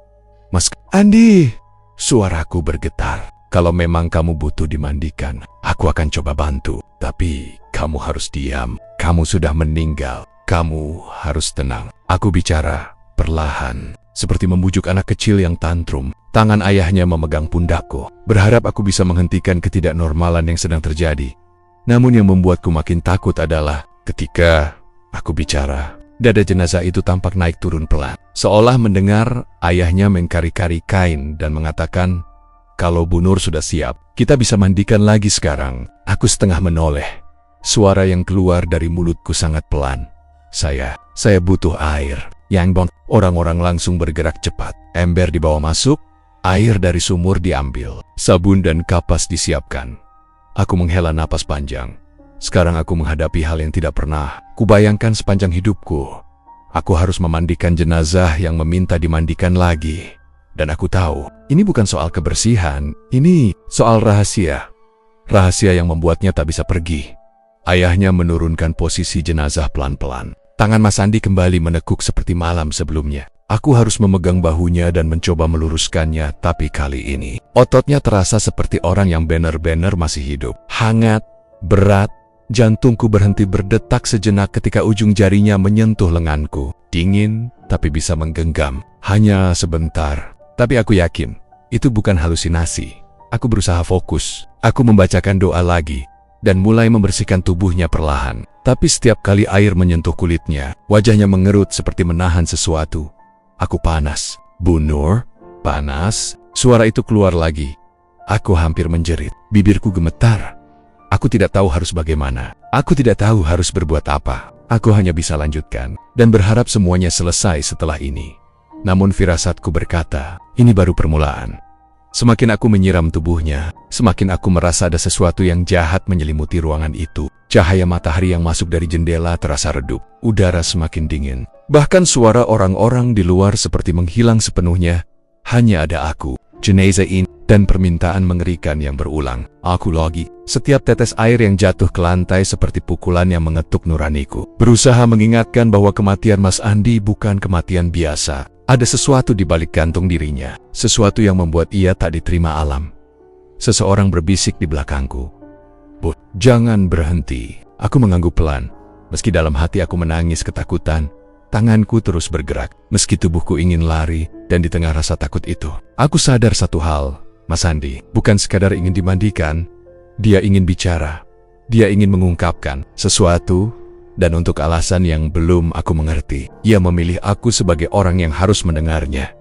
Mas Andi, suaraku bergetar. Kalau memang kamu butuh dimandikan, aku akan coba bantu. Tapi kamu harus diam. Kamu sudah meninggal. Kamu harus tenang. Aku bicara perlahan. seperti membujuk anak kecil yang tantrum. Tangan ayahnya memegang pundakku, berharap aku bisa menghentikan ketidaknormalan yang sedang terjadi. Namun yang membuatku makin takut adalah ketika aku bicara, dada jenazah itu tampak naik turun pelan. Seolah mendengar ayahnya mengkari-kari kain dan mengatakan, "Kalau Bu Nur sudah siap, kita bisa mandikan lagi sekarang." Aku setengah menoleh. Suara yang keluar dari mulutku sangat pelan. Saya butuh air. Yang bon, orang-orang langsung bergerak cepat. Ember dibawa masuk, air dari sumur diambil, sabun dan kapas disiapkan. Aku menghela napas panjang. Sekarang aku menghadapi hal yang tidak pernah kubayangkan sepanjang hidupku. Aku harus memandikan jenazah yang meminta dimandikan lagi. Dan aku tahu, ini bukan soal kebersihan, ini soal rahasia. Rahasia yang membuatnya tak bisa pergi. Ayahnya menurunkan posisi jenazah pelan-pelan. Tangan Mas Andi kembali menekuk seperti malam sebelumnya. Aku harus memegang bahunya dan mencoba meluruskannya, tapi kali ini ototnya terasa seperti orang yang benar-benar masih hidup. Hangat, berat, jantungku berhenti berdetak sejenak ketika ujung jarinya menyentuh lenganku. Dingin, tapi bisa menggenggam. Hanya sebentar. Tapi aku yakin, itu bukan halusinasi. Aku berusaha fokus. Aku membacakan doa lagi, dan mulai membersihkan tubuhnya perlahan. Tapi setiap kali air menyentuh kulitnya, wajahnya mengerut seperti menahan sesuatu. Aku panas. Bu Nur, panas. Suara itu keluar lagi. Aku hampir menjerit. Bibirku gemetar. Aku tidak tahu harus bagaimana. Aku tidak tahu harus berbuat apa. Aku hanya bisa lanjutkan dan berharap semuanya selesai setelah ini. Namun firasatku berkata, ini baru permulaan. Semakin aku menyiram tubuhnya, semakin aku merasa ada sesuatu yang jahat menyelimuti ruangan itu. Cahaya matahari yang masuk dari jendela terasa redup. Udara semakin dingin. Bahkan suara orang-orang di luar seperti menghilang sepenuhnya. Hanya ada aku, jenazah ini, dan permintaan mengerikan yang berulang. Aku lagi. Setiap tetes air yang jatuh ke lantai seperti pukulan yang mengetuk nuraniku. Berusaha mengingatkan bahwa kematian Mas Andi bukan kematian biasa. Ada sesuatu di balik gantung dirinya. Sesuatu yang membuat ia tak diterima alam. Seseorang berbisik di belakangku. "Bu, jangan berhenti." Aku mengangguk pelan. Meski dalam hati aku menangis ketakutan, tanganku terus bergerak. Meski tubuhku ingin lari, dan di tengah rasa takut itu, aku sadar satu hal. Mas Andi bukan sekadar ingin dimandikan. Dia ingin bicara. Dia ingin mengungkapkan sesuatu. Dan untuk alasan yang belum aku mengerti, ia memilih aku sebagai orang yang harus mendengarnya.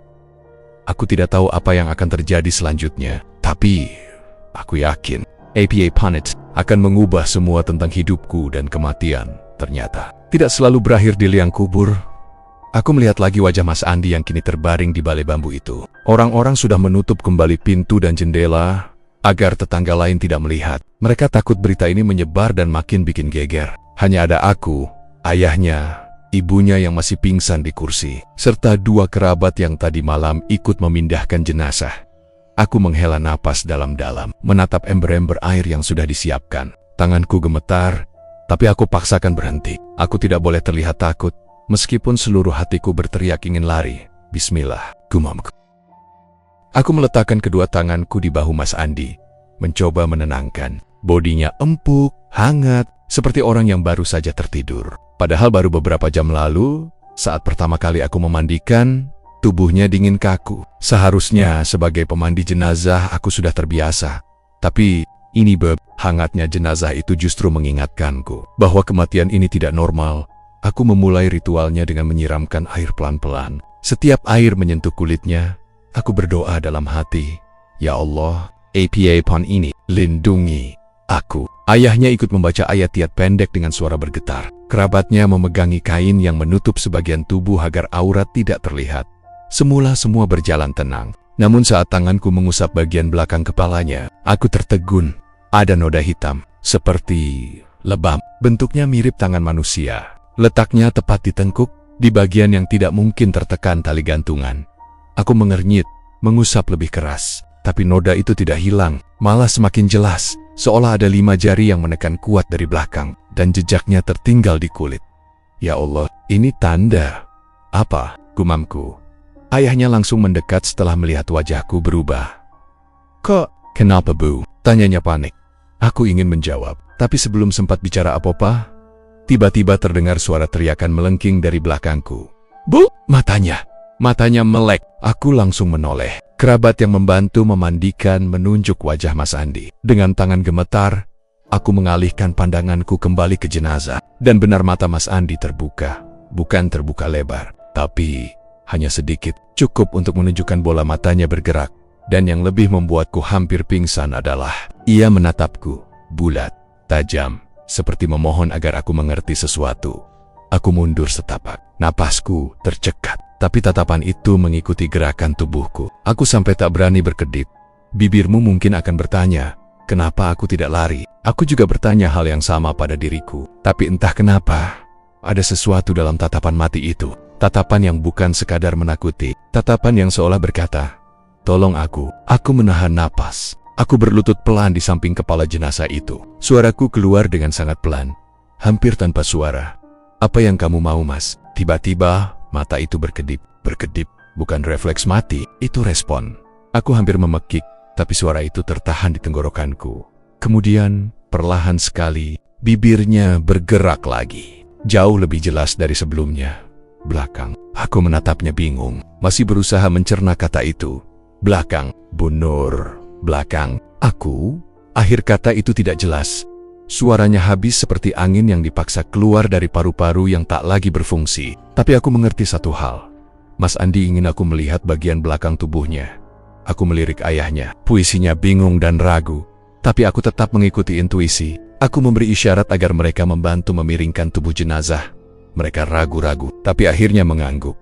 Aku tidak tahu apa yang akan terjadi selanjutnya, tapi aku yakin APA Punit akan mengubah semua tentang hidupku dan kematian. Ternyata tidak selalu berakhir di liang kubur. Aku melihat lagi wajah Mas Andi yang kini terbaring di balai bambu itu. Orang-orang sudah menutup kembali pintu dan jendela agar tetangga lain tidak melihat. Mereka takut berita ini menyebar dan makin bikin geger. Hanya ada aku, ayahnya, ibunya yang masih pingsan di kursi, serta dua kerabat yang tadi malam ikut memindahkan jenazah. Aku menghela napas dalam-dalam, menatap ember-ember air yang sudah disiapkan. Tanganku gemetar, tapi aku paksakan berhenti. Aku tidak boleh terlihat takut, meskipun seluruh hatiku berteriak ingin lari. Bismillah, gumamku. Aku meletakkan kedua tanganku di bahu Mas Andi, mencoba menenangkan. Bodinya empuk, hangat, seperti orang yang baru saja tertidur. Padahal baru beberapa jam lalu, saat pertama kali aku memandikan, tubuhnya dingin kaku. Seharusnya sebagai pemandi jenazah aku sudah terbiasa. Tapi ini hangatnya jenazah itu justru mengingatkanku bahwa kematian ini tidak normal. Aku memulai ritualnya dengan menyiramkan air pelan-pelan. Setiap air menyentuh kulitnya, aku berdoa dalam hati, "Ya Allah, APA Pon ini, lindungi aku." Ayahnya ikut membaca ayat-ayat pendek dengan suara bergetar. Kerabatnya memegangi kain yang menutup sebagian tubuh agar aurat tidak terlihat. Semula semua berjalan tenang. Namun saat tanganku mengusap bagian belakang kepalanya, aku tertegun. Ada noda hitam, seperti lebam. Bentuknya mirip tangan manusia. Letaknya tepat di tengkuk, di bagian yang tidak mungkin tertekan tali gantungan. Aku mengernyit, mengusap lebih keras. Tapi noda itu tidak hilang, malah semakin jelas. Seolah ada 5 jari yang menekan kuat dari belakang, dan jejaknya tertinggal di kulit. Ya Allah, ini tanda. Apa? Gumamku. Ayahnya langsung mendekat setelah melihat wajahku berubah. "Kok? Kenapa, Bu?" Tanyanya panik. Aku ingin menjawab, tapi sebelum sempat bicara apa-apa, tiba-tiba terdengar suara teriakan melengking dari belakangku. "Bu!" Matanya Matanya melek. Aku langsung menoleh. Kerabat yang membantu memandikan menunjuk wajah Mas Andi. Dengan tangan gemetar, aku mengalihkan pandanganku kembali ke jenazah. Dan benar mata Mas Andi terbuka. Bukan terbuka lebar, tapi hanya sedikit. Cukup untuk menunjukkan bola matanya bergerak. Dan yang lebih membuatku hampir pingsan adalah ia menatapku, bulat, tajam, seperti memohon agar aku mengerti sesuatu. Aku mundur setapak. Napasku tercekat. Tapi tatapan itu mengikuti gerakan tubuhku. Aku sampai tak berani berkedip. Bibirmu mungkin akan bertanya, kenapa aku tidak lari? Aku juga bertanya hal yang sama pada diriku. Tapi entah kenapa, ada sesuatu dalam tatapan mati itu. Tatapan yang bukan sekadar menakuti. Tatapan yang seolah berkata, tolong aku. Aku menahan napas. Aku berlutut pelan di samping kepala jenazah itu. Suaraku keluar dengan sangat pelan, hampir tanpa suara. Apa yang kamu mau, Mas? Tiba-tiba, mata itu berkedip. Berkedip, bukan refleks mati, itu respon. Aku hampir memekik, tapi suara itu tertahan di tenggorokanku. Kemudian, perlahan sekali, bibirnya bergerak lagi. Jauh lebih jelas dari sebelumnya. Belakang. Aku menatapnya bingung, masih berusaha mencerna kata itu. Belakang. Bu Nur. Belakang. Aku. Akhir kata itu tidak jelas. Suaranya habis seperti angin yang dipaksa keluar dari paru-paru yang tak lagi berfungsi. Tapi aku mengerti satu hal. Mas Andi ingin aku melihat bagian belakang tubuhnya. Aku melirik ayahnya. Puisinya bingung dan ragu. Tapi aku tetap mengikuti intuisi. Aku memberi isyarat agar mereka membantu memiringkan tubuh jenazah. Mereka ragu-ragu, tapi akhirnya mengangguk.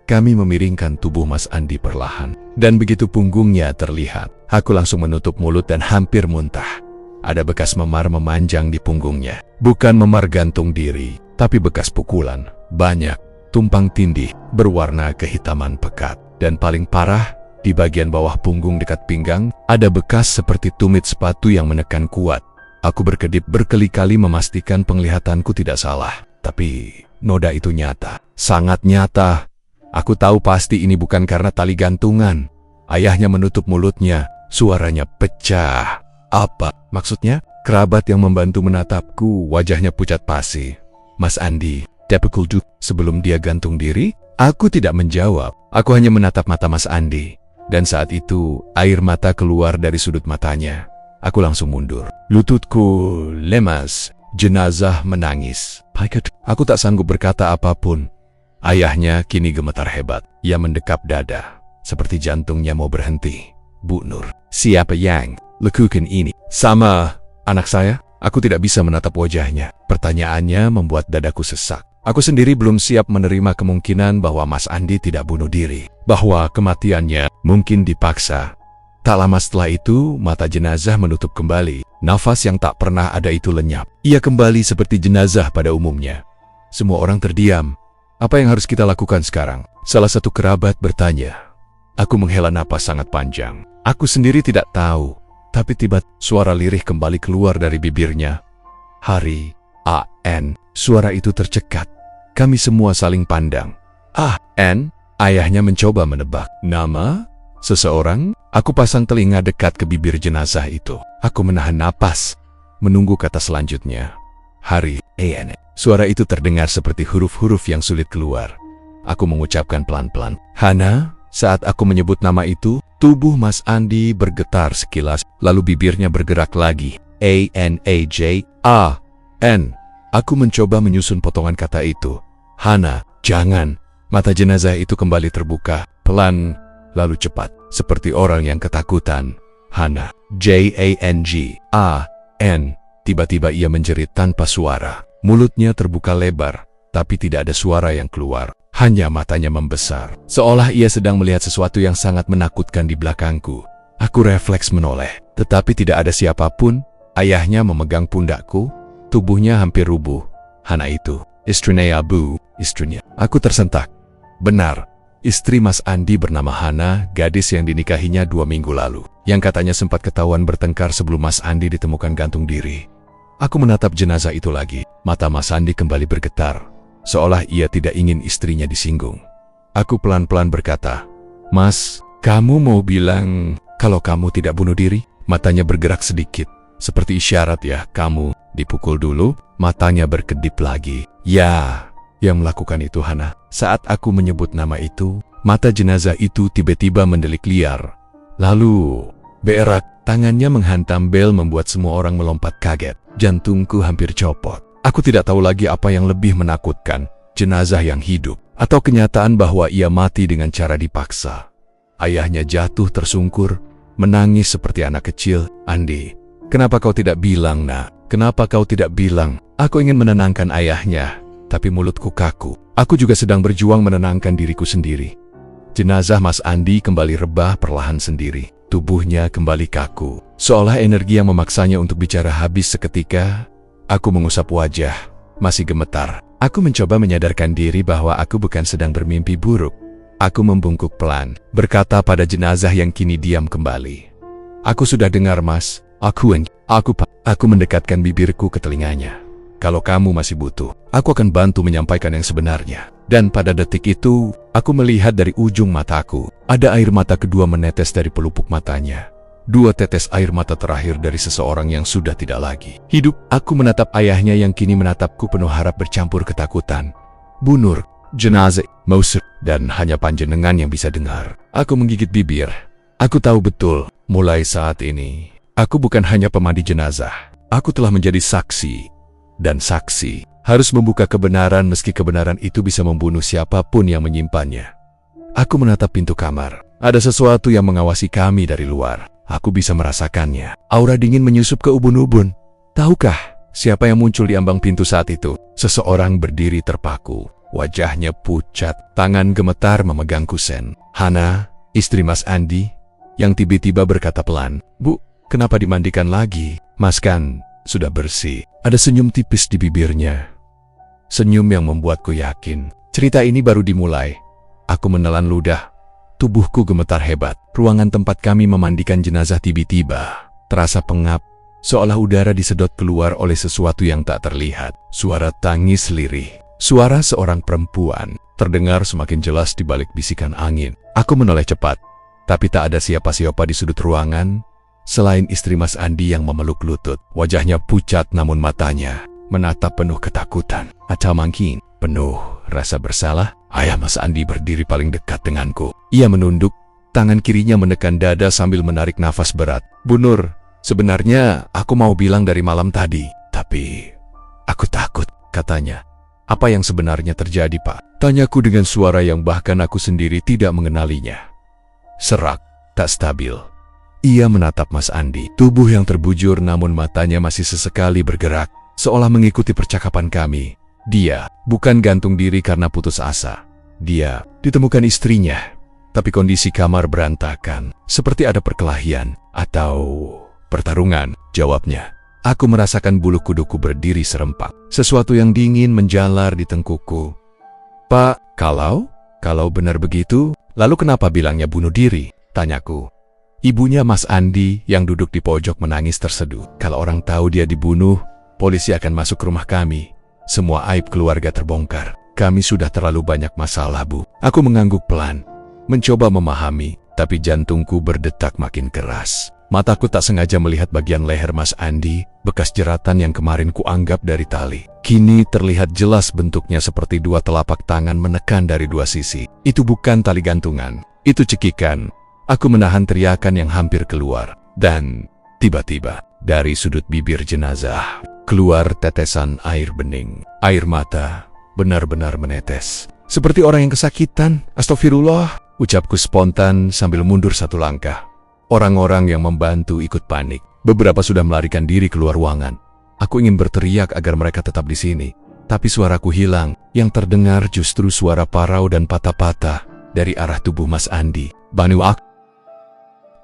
Kami memiringkan tubuh Mas Andi perlahan. Dan begitu punggungnya terlihat, aku langsung menutup mulut dan hampir muntah. Ada bekas memar memanjang di punggungnya. Bukan memar gantung diri, tapi bekas pukulan. Banyak, tumpang tindih, berwarna kehitaman pekat. Dan paling parah, di bagian bawah punggung dekat pinggang, ada bekas seperti tumit sepatu yang menekan kuat. Aku berkedip berkali-kali memastikan penglihatanku tidak salah. Tapi, noda itu nyata. Sangat nyata. Aku tahu pasti ini bukan karena tali gantungan. Ayahnya menutup mulutnya, suaranya pecah. Apa maksudnya? Kerabat yang membantu menatapku, wajahnya pucat pasi. Mas Andi, typical dude. Sebelum dia gantung diri, aku tidak menjawab. Aku hanya menatap mata Mas Andi. Dan saat itu, air mata keluar dari sudut matanya. Aku langsung mundur. Lututku lemas. Jenazah menangis. Aku tak sanggup berkata apapun. Ayahnya kini gemetar hebat. Ia mendekap dada, seperti jantungnya mau berhenti. Bu Nur, siapa yang lakukan ini? Sama anak saya? Aku tidak bisa menatap wajahnya. Pertanyaannya membuat dadaku sesak. Aku sendiri belum siap menerima kemungkinan bahwa Mas Andi tidak bunuh diri. Bahwa kematiannya mungkin dipaksa. Tak lama setelah itu, mata jenazah menutup kembali. Nafas yang tak pernah ada itu lenyap. Ia kembali seperti jenazah pada umumnya. Semua orang terdiam. Apa yang harus kita lakukan sekarang? Salah satu kerabat bertanya. Aku menghela napas sangat panjang. Aku sendiri tidak tahu. Tapi tiba-tiba suara lirih kembali keluar dari bibirnya. Hari, A.N. Suara itu tercekat. Kami semua saling pandang. A.N. Ayahnya mencoba menebak. Nama? Seseorang? Aku pasang telinga dekat ke bibir jenazah itu. Aku menahan napas, menunggu kata selanjutnya. Hari, A.N. Suara itu terdengar seperti huruf-huruf yang sulit keluar. Aku mengucapkan pelan-pelan. Hana. Saat aku menyebut nama itu, tubuh Mas Andi bergetar sekilas, lalu bibirnya bergerak lagi. A-N-A-J-A-N. Aku mencoba menyusun potongan kata itu. Hana, jangan. Mata jenazah itu kembali terbuka, pelan, lalu cepat, seperti orang yang ketakutan. Hana, J-A-N-G-A-N. Tiba-tiba ia menjerit tanpa suara. Mulutnya terbuka lebar, tapi tidak ada suara yang keluar. Hanya matanya membesar, seolah ia sedang melihat sesuatu yang sangat menakutkan di belakangku. Aku refleks menoleh, tetapi tidak ada siapapun. Ayahnya memegang pundakku, tubuhnya hampir rubuh. Hana itu, istrinya Abu, istrinya. Aku tersentak. Benar, istri Mas Andi bernama Hana, gadis yang dinikahinya 2 minggu lalu, yang katanya sempat ketahuan bertengkar sebelum Mas Andi ditemukan gantung diri. Aku menatap jenazah itu lagi, mata Mas Andi kembali bergetar. Seolah ia tidak ingin istrinya disinggung. Aku pelan-pelan berkata, Mas, kamu mau bilang kalau kamu tidak bunuh diri? Matanya bergerak sedikit, seperti isyarat ya, kamu dipukul dulu. Matanya berkedip lagi. Ya, yang melakukan itu Hana. Saat aku menyebut nama itu, Mata jenazah itu tiba-tiba mendelik liar. Lalu, berak, tangannya menghantam bel membuat semua orang melompat kaget. Jantungku hampir copot. Aku tidak tahu lagi apa yang lebih menakutkan, jenazah yang hidup, atau kenyataan bahwa ia mati dengan cara dipaksa. Ayahnya jatuh tersungkur, menangis seperti anak kecil. Andi, kenapa kau tidak bilang, nak? Kenapa kau tidak bilang? Aku ingin menenangkan ayahnya, tapi mulutku kaku. Aku juga sedang berjuang menenangkan diriku sendiri. Jenazah Mas Andi kembali rebah perlahan sendiri. Tubuhnya kembali kaku, seolah energi yang memaksanya untuk bicara habis seketika. Aku mengusap wajah, masih gemetar. Aku mencoba menyadarkan diri bahwa aku bukan sedang bermimpi buruk. Aku membungkuk pelan, berkata pada jenazah yang kini diam kembali. Aku sudah dengar, Mas. Aku mendekatkan bibirku ke telinganya. Kalau kamu masih butuh, aku akan bantu menyampaikan yang sebenarnya. Dan pada detik itu, aku melihat dari ujung mataku, ada air mata kedua menetes dari pelupuk matanya. 2 tetes air mata terakhir dari seseorang yang sudah tidak lagi hidup. Aku menatap ayahnya yang kini menatapku penuh harap bercampur ketakutan. Bu Nur, jenazah, Mausir, dan hanya panjenengan yang bisa dengar. Aku menggigit bibir. Aku tahu betul, mulai saat ini, aku bukan hanya pemandi jenazah. Aku telah menjadi saksi. Dan saksi harus membuka kebenaran meski kebenaran itu bisa membunuh siapapun yang menyimpannya. Aku menatap pintu kamar. Ada sesuatu yang mengawasi kami dari luar. Aku bisa merasakannya. Aura dingin menyusup ke ubun-ubun. Tahukah siapa yang muncul di ambang pintu saat itu? Seseorang berdiri terpaku. Wajahnya pucat, tangan gemetar memegang kusen. Hana, istri Mas Andi, yang tiba-tiba berkata pelan, "Bu, kenapa dimandikan lagi? Mas kan sudah bersih." Ada senyum tipis di bibirnya. Senyum yang membuatku yakin cerita ini baru dimulai. Aku menelan ludah. Tubuhku gemetar hebat. Ruangan tempat kami memandikan jenazah tiba-tiba terasa pengap, seolah udara disedot keluar oleh sesuatu yang tak terlihat. Suara tangis lirih, suara seorang perempuan, terdengar semakin jelas di balik bisikan angin. Aku menoleh cepat, tapi tak ada siapa-siapa di sudut ruangan selain istri Mas Andi yang memeluk lutut. Wajahnya pucat namun matanya menatap penuh ketakutan. Atau mungkin penuh rasa bersalah. Ayah Mas Andi berdiri paling dekat denganku. Ia menunduk, tangan kirinya menekan dada sambil menarik nafas berat. Bu Nur, sebenarnya aku mau bilang dari malam tadi, tapi aku takut, katanya. Apa yang sebenarnya terjadi, Pak? Tanyaku dengan suara yang bahkan aku sendiri tidak mengenalinya. Serak, tak stabil. Ia menatap Mas Andi, tubuh yang terbujur namun matanya masih sesekali bergerak, seolah mengikuti percakapan kami. Dia bukan gantung diri karena putus asa. Dia ditemukan istrinya, tapi kondisi kamar berantakan, seperti ada perkelahian atau pertarungan, jawabnya. Aku merasakan bulu kuduku berdiri serempak. Sesuatu yang dingin menjalar di tengkukku. Pak, kalau benar begitu, lalu kenapa bilangnya bunuh diri? Tanyaku. Ibunya Mas Andi yang duduk di pojok menangis terseduh. Kalau orang tahu dia dibunuh, polisi akan masuk ke rumah kami. Semua aib keluarga terbongkar. Kami sudah terlalu banyak masalah, Bu. Aku mengangguk pelan, mencoba memahami, tapi jantungku berdetak makin keras. Mataku tak sengaja melihat bagian leher Mas Andi, bekas jeratan yang kemarin kuanggap dari tali. Kini terlihat jelas bentuknya seperti 2 telapak tangan menekan dari 2 sisi. Itu bukan tali gantungan, itu cekikan. Aku menahan teriakan yang hampir keluar. Dan tiba-tiba, dari sudut bibir jenazah, keluar tetesan air bening. Air mata benar-benar menetes. Seperti orang yang kesakitan. Astagfirullah, ucapku spontan sambil mundur 1 langkah. Orang-orang yang membantu ikut panik. Beberapa sudah melarikan diri keluar ruangan. Aku ingin berteriak agar mereka tetap di sini. Tapi suaraku hilang. Yang terdengar justru suara parau dan patah-patah dari arah tubuh Mas Andi. Banuak.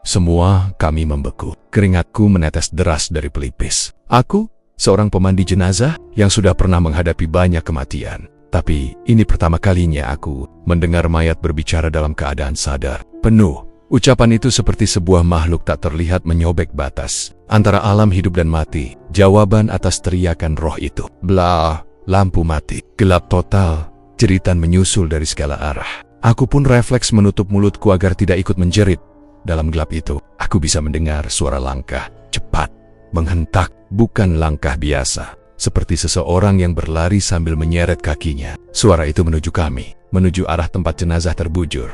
Semua kami membeku. Keringatku menetes deras dari pelipis. Aku, seorang pemandi jenazah yang sudah pernah menghadapi banyak kematian. Tapi ini pertama kalinya aku mendengar mayat berbicara dalam keadaan sadar penuh. Ucapan itu seperti sebuah makhluk tak terlihat menyobek batas antara alam hidup dan mati. Jawaban atas teriakan roh itu. Blah, lampu mati. Gelap total. Jeritan menyusul dari segala arah. Aku pun refleks menutup mulutku agar tidak ikut menjerit. Dalam gelap itu, aku bisa mendengar suara langkah cepat, menghentak, bukan langkah biasa, seperti seseorang yang berlari sambil menyeret kakinya. Suara itu menuju kami, menuju arah tempat jenazah terbujur.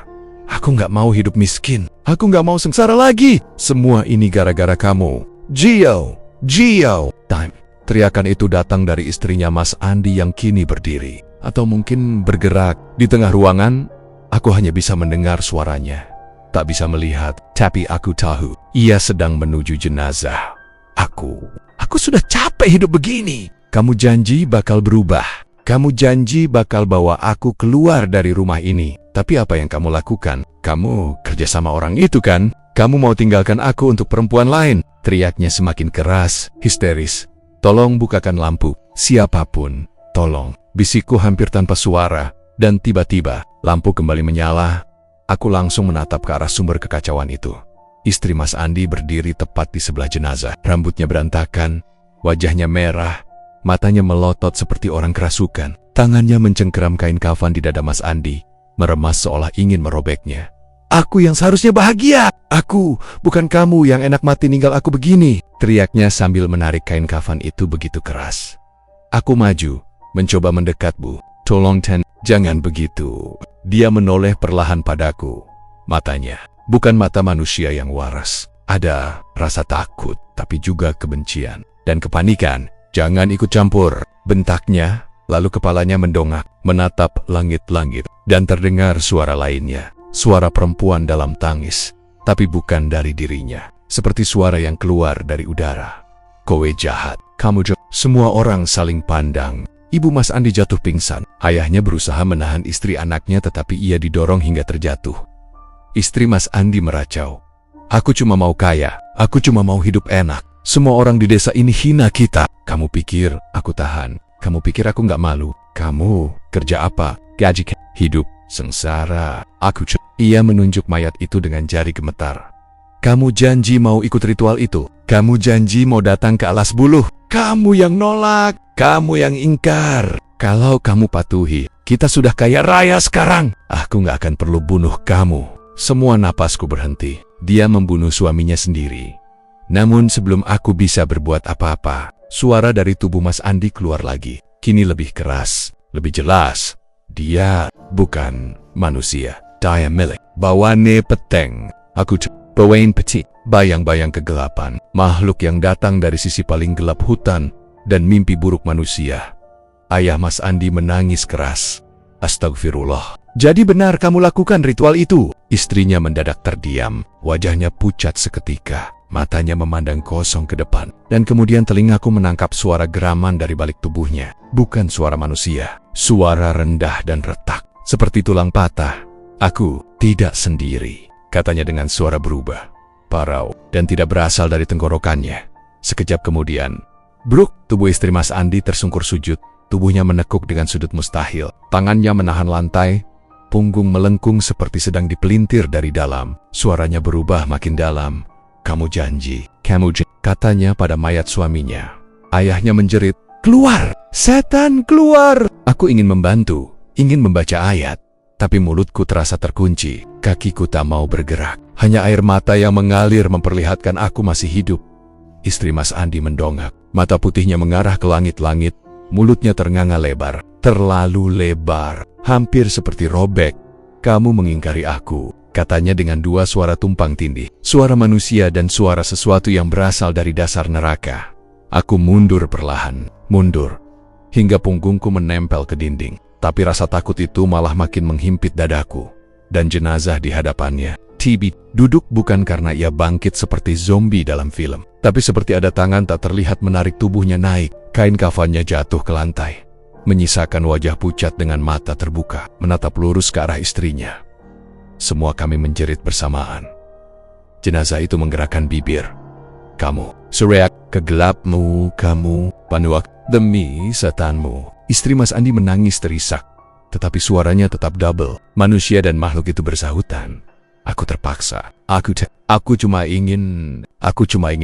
Aku nggak mau hidup miskin. Aku nggak mau sengsara lagi. Semua ini gara-gara kamu. Gio! Gio! Time. Teriakan itu datang dari istrinya Mas Andi yang kini berdiri. Atau mungkin bergerak. Di tengah ruangan, aku hanya bisa mendengar suaranya. Tak bisa melihat, tapi aku tahu. Ia sedang menuju jenazah. Aku sudah capek hidup begini. Kamu janji bakal berubah. Kamu janji bakal bawa aku keluar dari rumah ini. Tapi apa yang kamu lakukan? Kamu kerja sama orang itu kan? Kamu mau tinggalkan aku untuk perempuan lain? Teriaknya semakin keras, histeris. Tolong bukakan lampu. Siapapun, tolong. Bisikku hampir tanpa suara. Dan tiba-tiba, lampu kembali menyala. Aku langsung menatap ke arah sumber kekacauan itu. Istri Mas Andi berdiri tepat di sebelah jenazah. Rambutnya berantakan, wajahnya merah, matanya melotot seperti orang kerasukan. Tangannya mencengkeram kain kafan di dada Mas Andi, meremas seolah ingin merobeknya. Aku yang seharusnya bahagia. Aku, bukan kamu yang enak mati ninggal aku begini. Teriaknya sambil menarik kain kafan itu begitu keras. Aku maju, mencoba mendekat, Bu. Tolong Ten, jangan begitu. Dia menoleh perlahan padaku. Matanya, bukan mata manusia yang waras. Ada rasa takut, tapi juga kebencian dan kepanikan. Jangan ikut campur, bentaknya. Lalu kepalanya mendongak, menatap langit-langit. Dan terdengar suara lainnya. Suara perempuan dalam tangis, tapi bukan dari dirinya. Seperti suara yang keluar dari udara. Kowe jahat, kamu jahat. Semua orang saling pandang. Ibu Mas Andi jatuh pingsan. Ayahnya berusaha menahan istri anaknya, tetapi ia didorong hingga terjatuh. Istri Mas Andi meracau. Aku cuma mau kaya. Aku cuma mau hidup enak. Semua orang di desa ini hina kita. Kamu pikir aku tahan? Kamu pikir aku nggak malu? Kamu kerja apa? Gaji hidup. Sengsara. Ia menunjuk mayat itu dengan jari gemetar. Kamu janji mau ikut ritual itu. Kamu janji mau datang ke alas buluh. Kamu yang nolak. Kamu yang ingkar. Kalau kamu patuhi, kita sudah kaya raya sekarang. Aku gak akan perlu bunuh kamu. Semua napasku berhenti. Dia membunuh suaminya sendiri. Namun sebelum aku bisa berbuat apa-apa, suara dari tubuh Mas Andi keluar lagi. Kini lebih keras, lebih jelas. Dia bukan manusia. Dia milik bawane peteng. Aku bawain peti. Bayang-bayang kegelapan. Makhluk yang datang dari sisi paling gelap hutan dan mimpi buruk manusia. Ayah Mas Andi menangis keras. Astagfirullah. Jadi benar kamu lakukan ritual itu? Istrinya mendadak terdiam. Wajahnya pucat seketika. Matanya memandang kosong ke depan. Dan kemudian telingaku menangkap suara geraman dari balik tubuhnya. Bukan suara manusia. Suara rendah dan retak. Seperti tulang patah. Aku tidak sendiri, katanya dengan suara berubah, parau, dan tidak berasal dari tenggorokannya. Sekejap kemudian, bruk, tubuh istri Mas Andi tersungkur sujud. Tubuhnya menekuk dengan sudut mustahil. Tangannya menahan lantai. Punggung melengkung seperti sedang dipelintir dari dalam. Suaranya berubah makin dalam. Kamu janji, katanya pada mayat suaminya. Ayahnya menjerit, keluar, setan keluar. Aku ingin membantu, ingin membaca ayat. Tapi mulutku terasa terkunci, kakiku tak mau bergerak. Hanya air mata yang mengalir memperlihatkan aku masih hidup. Istri Mas Andi mendongak, mata putihnya mengarah ke langit-langit. Mulutnya ternganga lebar, terlalu lebar, hampir seperti robek. Kamu mengingkari aku, katanya dengan dua suara tumpang tindih. Suara manusia dan suara sesuatu yang berasal dari dasar neraka. Aku mundur perlahan, mundur, hingga punggungku menempel ke dinding. Tapi rasa takut itu malah makin menghimpit dadaku. Dan jenazah di hadapannya, Tibi, duduk bukan karena ia bangkit seperti zombie dalam film. Tapi seperti ada tangan tak terlihat menarik tubuhnya naik. Kain kafannya jatuh ke lantai. Menyisakan wajah pucat dengan mata terbuka, menatap lurus ke arah istrinya. Semua kami menjerit bersamaan. Jenazah itu menggerakkan bibir. Kamu, sereak, kegelapmu, kamu, panuak, demi setanmu. Istri Mas Andi menangis terisak, tetapi suaranya tetap double. Manusia dan makhluk itu bersahutan. Aku terpaksa. Aku cuma ingin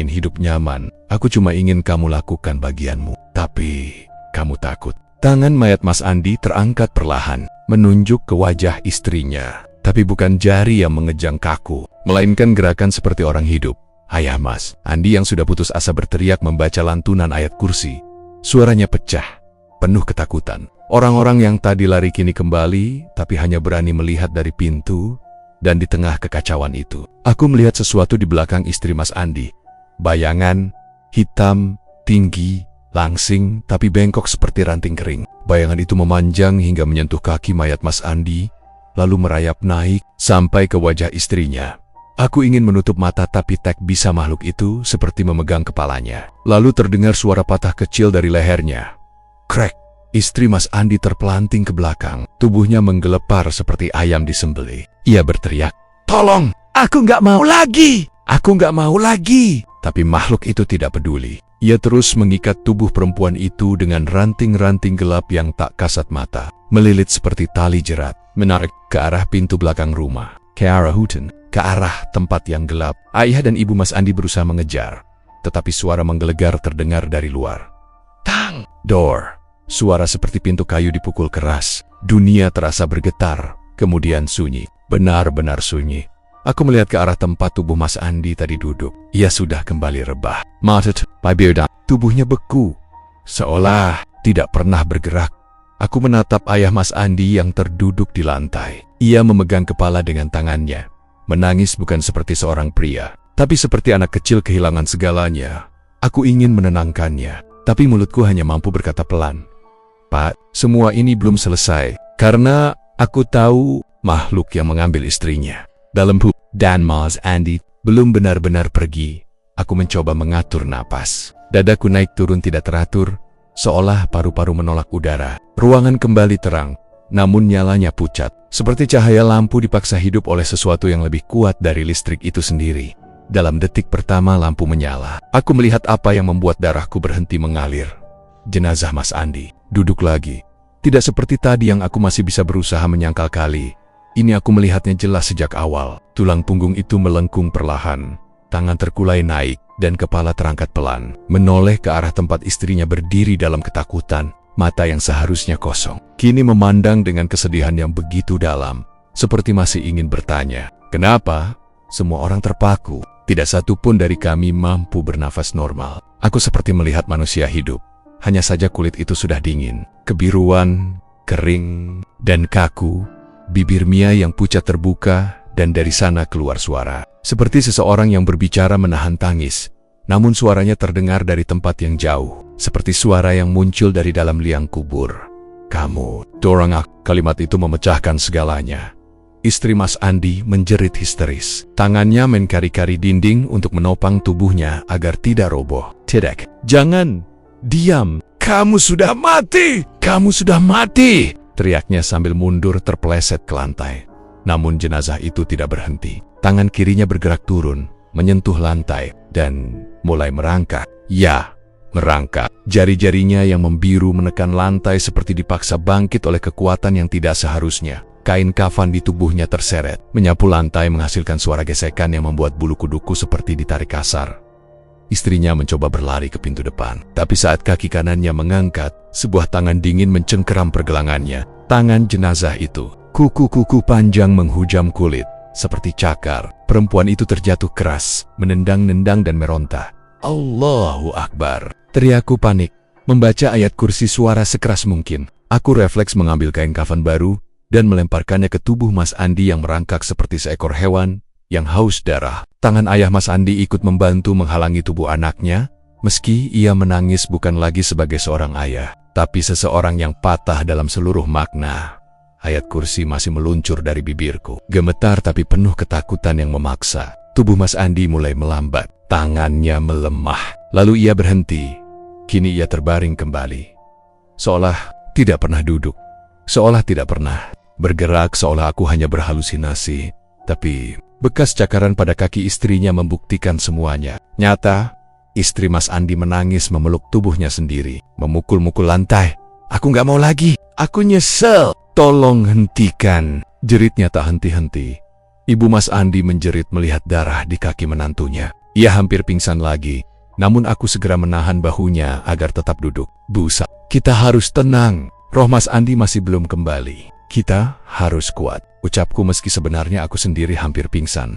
hidup nyaman. Aku cuma ingin kamu lakukan bagianmu. Tapi kamu takut. Tangan mayat Mas Andi terangkat perlahan, menunjuk ke wajah istrinya. Tapi bukan jari yang mengejang kaku, melainkan gerakan seperti orang hidup. Ayah Mas Andi yang sudah putus asa berteriak membaca lantunan ayat kursi. Suaranya pecah, penuh ketakutan. Orang-orang yang tadi lari kini kembali, tapi hanya berani melihat dari pintu. Dan di tengah kekacauan itu, aku melihat sesuatu di belakang istri Mas Andi. Bayangan, hitam, tinggi, langsing, tapi bengkok seperti ranting kering. Bayangan itu memanjang hingga menyentuh kaki mayat Mas Andi, lalu merayap naik sampai ke wajah istrinya. Aku ingin menutup mata tapi tak bisa, makhluk itu seperti memegang kepalanya. Lalu terdengar suara patah kecil dari lehernya. Krek! Istri Mas Andi terpelanting ke belakang. Tubuhnya menggelepar seperti ayam disembelih. Ia berteriak, "Tolong! Aku nggak mau lagi! Aku nggak mau lagi!" Tapi makhluk itu tidak peduli. Ia terus mengikat tubuh perempuan itu dengan ranting-ranting gelap yang tak kasat mata. Melilit seperti tali jerat. Menarik ke arah pintu belakang rumah. Ke arah hutan. Ke arah tempat yang gelap. Ayah dan ibu Mas Andi berusaha mengejar. Tetapi suara menggelegar terdengar dari luar. Tang! Door! Suara seperti pintu kayu dipukul keras. Dunia terasa bergetar. Kemudian sunyi. Benar-benar sunyi. Aku melihat ke arah tempat tubuh Mas Andi tadi duduk. Ia sudah kembali rebah. Matet, pabirda, tubuhnya beku. Seolah tidak pernah bergerak. Aku menatap ayah Mas Andi yang terduduk di lantai. Ia memegang kepala dengan tangannya. Menangis bukan seperti seorang pria, tapi seperti anak kecil kehilangan segalanya. Aku ingin menenangkannya, tapi mulutku hanya mampu berkata pelan. Pak, semua ini belum selesai, karena aku tahu makhluk yang mengambil istrinya. Dalam dan Mas Andi belum benar-benar pergi. Aku mencoba mengatur napas. Dadaku naik turun tidak teratur, seolah paru-paru menolak udara. Ruangan kembali terang, namun nyalanya pucat. Seperti cahaya lampu dipaksa hidup oleh sesuatu yang lebih kuat dari listrik itu sendiri. Dalam detik pertama lampu menyala. Aku melihat apa yang membuat darahku berhenti mengalir. Jenazah Mas Andi duduk lagi. Tidak seperti tadi yang aku masih bisa berusaha menyangkal kali. Ini aku melihatnya jelas sejak awal. Tulang punggung itu melengkung perlahan. Tangan terkulai naik dan kepala terangkat pelan. Menoleh ke arah tempat istrinya berdiri dalam ketakutan. Mata yang seharusnya kosong kini memandang dengan kesedihan yang begitu dalam. Seperti masih ingin bertanya, kenapa? Semua orang terpaku. Tidak satu pun dari kami mampu bernafas normal. Aku seperti melihat manusia hidup. Hanya saja kulit itu sudah dingin, kebiruan, kering, dan kaku. Bibir Mia yang pucat terbuka, dan dari sana keluar suara. Seperti seseorang yang berbicara menahan tangis. Namun suaranya terdengar dari tempat yang jauh. Seperti suara yang muncul dari dalam liang kubur. Kamu, dorong. Kalimat itu memecahkan segalanya. Istri Mas Andi menjerit histeris. Tangannya menkari-kari dinding untuk menopang tubuhnya agar tidak roboh. Tidak, jangan, diam. Kamu sudah mati! Kamu sudah mati! Teriaknya sambil mundur terpeleset ke lantai. Namun jenazah itu tidak berhenti. Tangan kirinya bergerak turun, menyentuh lantai, dan mulai merangkak. Ya, merangkak. Jari-jarinya yang membiru menekan lantai seperti dipaksa bangkit oleh kekuatan yang tidak seharusnya. Kain kafan di tubuhnya terseret, menyapu lantai menghasilkan suara gesekan yang membuat bulu kuduku seperti ditarik kasar. Istrinya mencoba berlari ke pintu depan, tapi saat kaki kanannya mengangkat, sebuah tangan dingin mencengkeram pergelangannya. Tangan jenazah itu, kuku-kuku panjang menghujam kulit, seperti cakar. Perempuan itu terjatuh keras, menendang-nendang dan meronta. Allahu Akbar! Teriakku panik, membaca ayat kursi suara sekeras mungkin. Aku refleks mengambil kain kafan baru, dan melemparkannya ke tubuh Mas Andi yang merangkak seperti seekor hewan yang haus darah. Tangan ayah Mas Andi ikut membantu menghalangi tubuh anaknya, meski ia menangis bukan lagi sebagai seorang ayah, tapi seseorang yang patah dalam seluruh makna. Ayat kursi masih meluncur dari bibirku, gemetar tapi penuh ketakutan yang memaksa. Tubuh Mas Andi mulai melambat, tangannya melemah, lalu ia berhenti. Kini ia terbaring kembali, seolah tidak pernah duduk, seolah tidak pernah bergerak, seolah aku hanya berhalusinasi. Tapi bekas cakaran pada kaki istrinya membuktikan semuanya. Nyata, istri Mas Andi menangis memeluk tubuhnya sendiri, memukul-mukul lantai. Aku nggak mau lagi, aku nyesel. Tolong hentikan, jeritnya tak henti-henti. Ibu Mas Andi menjerit melihat darah di kaki menantunya. Ia hampir pingsan lagi, namun aku segera menahan bahunya agar tetap duduk. Busa, kita harus tenang. Roh Mas Andi masih belum kembali. Kita harus kuat, ucapku meski sebenarnya aku sendiri hampir pingsan.